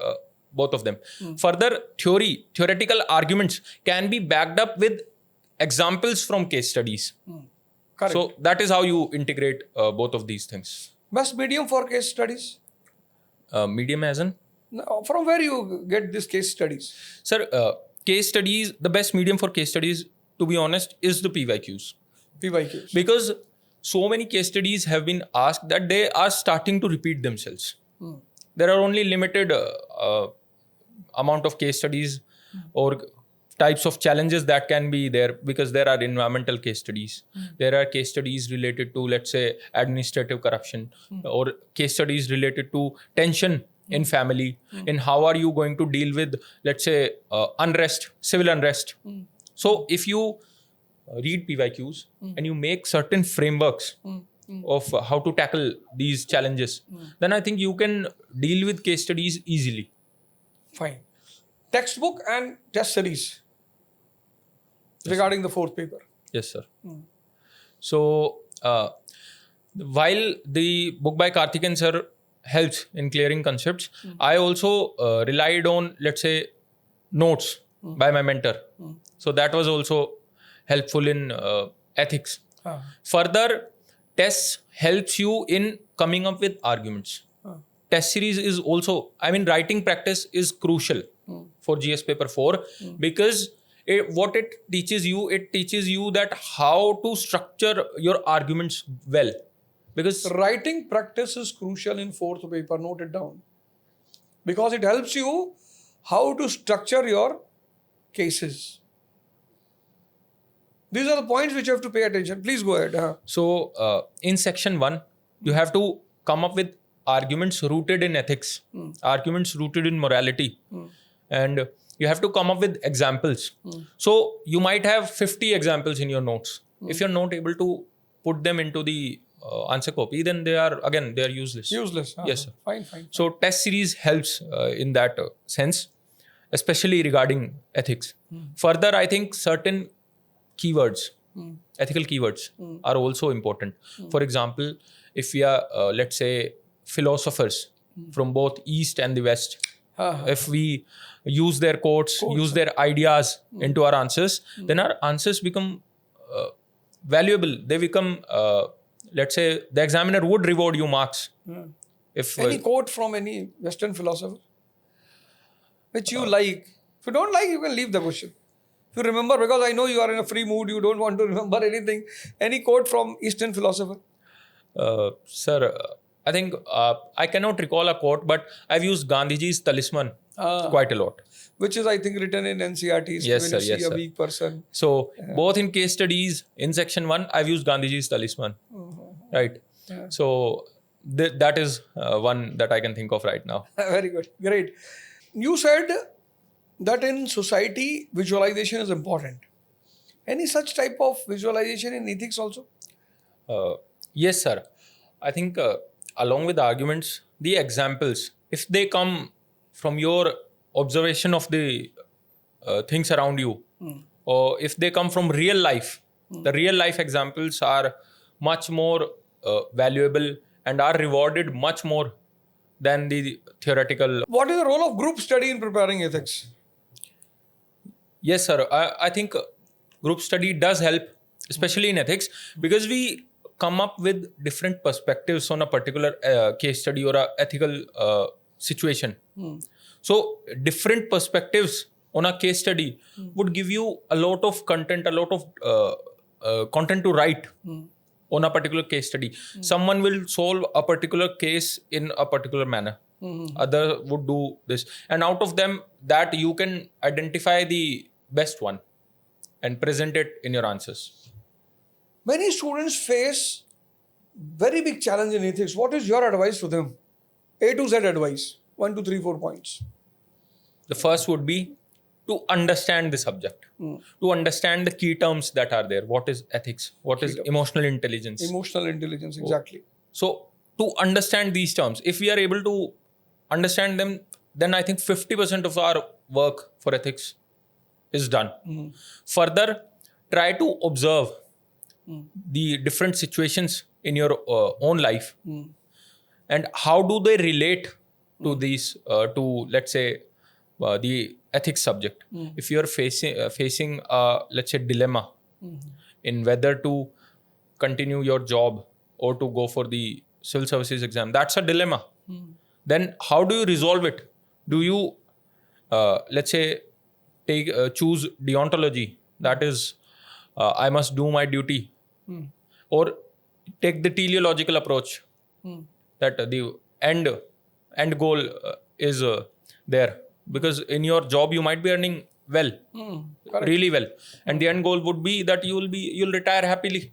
S2: both of them. Further, theoretical arguments can be backed up with examples from case studies.
S1: Correct.
S2: So that is how you integrate both of these things.
S1: Best medium for case studies?
S2: Medium as in?
S1: From where you get these case studies?
S2: Sir, case studies, the best medium for case studies, to be honest, is the PYQs.
S1: PYQs.
S2: Because so many case studies have been asked that they are starting to repeat themselves. There are only limited amount of case studies or types of challenges that can be there, because there are environmental case studies. There are case studies related to, let's say, administrative corruption, or case studies related to tension in family, in how are you going to deal with, let's say, unrest, civil unrest. So if you read PYQs and you make certain frameworks of how to tackle these challenges, then I think you can deal with case studies easily.
S1: Fine. Textbook and test series regarding the fourth paper.
S2: Yes, sir. So while the book by Karthikeyan sir helps in clearing concepts, I also relied on, let's say, notes by my mentor. So that was also helpful in ethics. Further, tests helps you in coming up with arguments. Test series is also, writing practice is crucial for GS paper 4 because what it teaches you that how to structure your arguments well. Because
S1: Writing practice is crucial in fourth paper. Note it down. Because it helps you how to structure your cases. These are the points which you have to pay attention. Please go ahead.
S2: So in section 1, you have to come up with arguments rooted in ethics, arguments rooted in morality, and you have to come up with examples. So you might have 50 examples in your notes. If you're not able to put them into the answer copy, then they are useless.
S1: Useless.
S2: Yes, sir.
S1: Fine.
S2: So test series helps in that sense, especially regarding ethics. Further, I think certain keywords, ethical keywords, are also important. For example, if we are, let's say, philosophers from both East and the West, if we use their quotes, use their ideas into our answers, then our answers become valuable. They become, let's say, the examiner would reward you marks. If
S1: Any quote from any Western philosopher which you like. If you don't like, you can leave the question. If you remember, because I know you are in a free mood, you don't want to remember anything. Any quote from Eastern philosopher?
S2: Sir, I think I cannot recall a quote, but I've used Gandhiji's talisman quite a lot.
S1: Which is, I think, written in NCRTs
S2: Yes,
S1: when
S2: sir,
S1: you see
S2: yes,
S1: a
S2: sir.
S1: weak person.
S2: So both in case studies, in section 1, I've used Gandhiji's talisman. Right.
S1: Yeah.
S2: So that is one that I can think of right now.
S1: Very good. Great. You said that in society, visualization is important. Any such type of visualization in ethics also?
S2: Yes, sir. I think along with the arguments, the examples, if they come from your observation of the things around you, or if they come from real life, the real life examples are much more valuable and are rewarded much more than the theoretical.
S1: What is the role of group study in preparing ethics?
S2: Yes, sir. I think group study does help, especially in ethics, because we come up with different perspectives on a particular case study or a ethical situation. So different perspectives on a case study would give you a lot of content, content to write on a particular case study. Someone will solve a particular case in a particular manner. Other would do this. And out of them, that you can identify the best one and present it in your answers.
S1: Many students face very big challenge in ethics. What is your advice to them? A to Z advice. 1, 2, 3, 4 points.
S2: The first would be to understand the subject, to understand the key terms that are there. What is ethics? What is emotional intelligence?
S1: Emotional intelligence, exactly.
S2: So to understand these terms, if we are able to understand them, then I think 50% of our work for ethics is done. Further, try to observe the different situations in your own life and how do they relate to these, to let's say, the ethics subject. If you're facing let's say, dilemma in whether to continue your job or to go for the civil services exam, that's a dilemma. Then how do you resolve it? Do you, let's say, choose deontology, that is, I must do my duty, or take the teleological approach, that the end goal is there, because in your job you might be earning well, really well, and the end goal would be that you'll retire happily.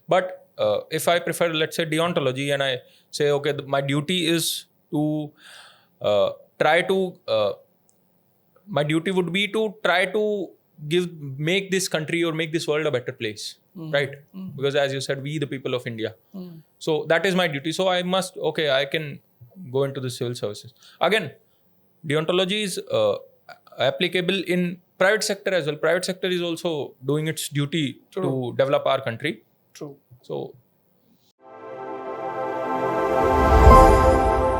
S2: But if I prefer, let's say, deontology, and I say, okay, my duty is to my duty would be to try to make this country or make this world a better place, right? Because as you said, we the people of India. So that is my duty. So I can go into the civil services. Again, deontology is applicable in private sector as well. Private sector is also doing its duty to develop our country.
S1: True.
S2: So